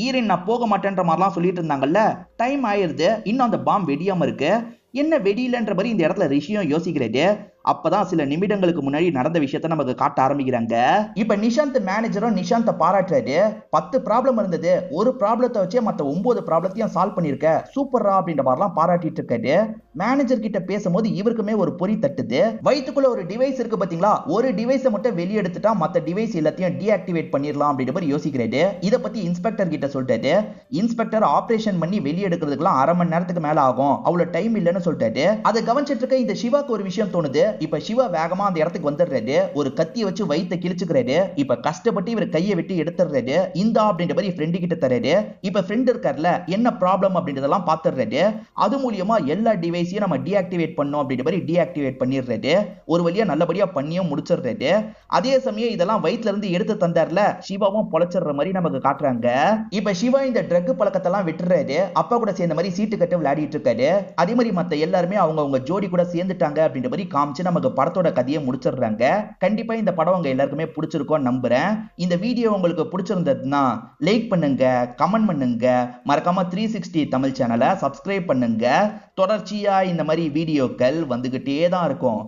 A: ஈரன் நான் போக மாட்டேன்ற மாதிரிலாம் சொல்லிட்டு இருந்தாங்கல்ல, டைம் ஆயிருது, இன்னும் அந்த பாம் வெடியாம இருக்கு, என்ன வெடியிலன்ற மாதிரி இந்த இடத்துல ரிஷியும் யோசிக்கிறாரு. அப்பதான் சில நிமிடங்களுக்கு முன்னாடி நடந்த விஷயத்தை நமக்கு காட்ட ஆரம்பிக்கிறாங்க. இப்ப நிஷாந்த் மேனேஜரும் நிஷாந்த பாராட்டுறாரு. 10 ப்ராப்ளம் இருந்தது, ஒரு ப்ராப்ளத்தை வச்சே மத்த 9 ப்ராப்ளத்தையும் சால்வ் பண்ணிருக்க, சூப்பரா அப்படின்ற மாதிரிலாம் பாராட்டிட்டு இருக்காரு. மேனேஜர் கிட்ட பேசும்போது இவருக்குமே ஒரு பொறி தட்டுது. வயித்துக்குள்ள ஒரு டிவைஸ் இருக்கு பாத்தீங்களா, ஒரு டிவைஸை மட்டும் வெளியே எடுத்துட்டா மத்த டிவைஸ் எல்லாத்தையும் டீஆக்டிவேட் பண்ணிடலாம் அப்படின்ற மாதிரி யோசிக்கிறாரு. இத பத்தி இன்ஸ்பெக்டர் கிட்ட சொல்லிட்டாரு. இன்ஸ்பெக்டர் ஆபரேஷன் பண்ணி வெளியே எடுக்கிறதுக்குலாம் அரை மணி நேரத்துக்கு மேல ஆகும், அவ்வளவு டைம் இல்லைன்னு சொல்லிட்டாரு. அதை கவனிச்சிட்டு இருக்க இந்த சிவாக்கு ஒரு விஷயம் தோணுது. இப்ப சிவா வேகமா அந்த இடத்துக்கு வந்துடுறாரு. ஒரு கத்தியை வச்சு வயித்தை கிழிச்சுக்கிறாரு. இப்ப கஷ்டப்பட்டு இவர் கையை விட்டு எடுத்துறாரு. இந்த அப்படின்ற மாதிரி ஃப்ரெண்டு கிட்ட தராரு. இப்ப ஃப்ரெண்ட் இருக்கார்ல, என்ன ப்ராப்ளம் அப்படின்றதெல்லாம் பாத்துறாரு. அது மூலியமா எல்லா டிவைஸையும் நம்ம டீஆக்டிவேட் பண்ணோம் அப்படின்ற மாதிரி டீஆக்டிவேட் பண்ணிடுறாரு. ஒரு வழியா நல்லபடியா பண்ணியும் முடிச்சிடுறாரு. அதே சமயம் இதெல்லாம் வயிற்றுல இருந்து எடுத்து தந்தார்ல, சிவாவும் பொழைச்சிடுற மாதிரி நமக்கு காட்டுறாங்க. இப்ப சிவா இந்த ட்ரக் பழக்கத்தெல்லாம் விட்டுறாரு. அப்பா கூட சேர்ந்த மாதிரி சீட்டு கட்டு விளையாடிட்டு இருக்காரு. அதே மாதிரி மத்த எல்லாருமே அவங்க ஜோடி கூட சேர்ந்துட்டாங்க அப்படின்ற மாதிரி காமிச்சு நமக்கு படத்தோட கதையை முடிச்சிடுறாங்க. கண்டிப்பா இந்த படம் உங்க எல்லாருக்குமே பிடிச்சிருக்கும் நம்புறேன். இந்த வீடியோ உங்களுக்கு பிடிச்சிருந்ததுன்னா லைக் பண்ணுங்க, கமெண்ட் பண்ணுங்க, மறக்காம 360 தமிழ் சேனலை சப்ஸ்கிரைப் பண்ணுங்க. தொடர்ச்சியா இந்த மாதிரி வீடியோக்கள் வந்துகிட்டே தான் இருக்கும்.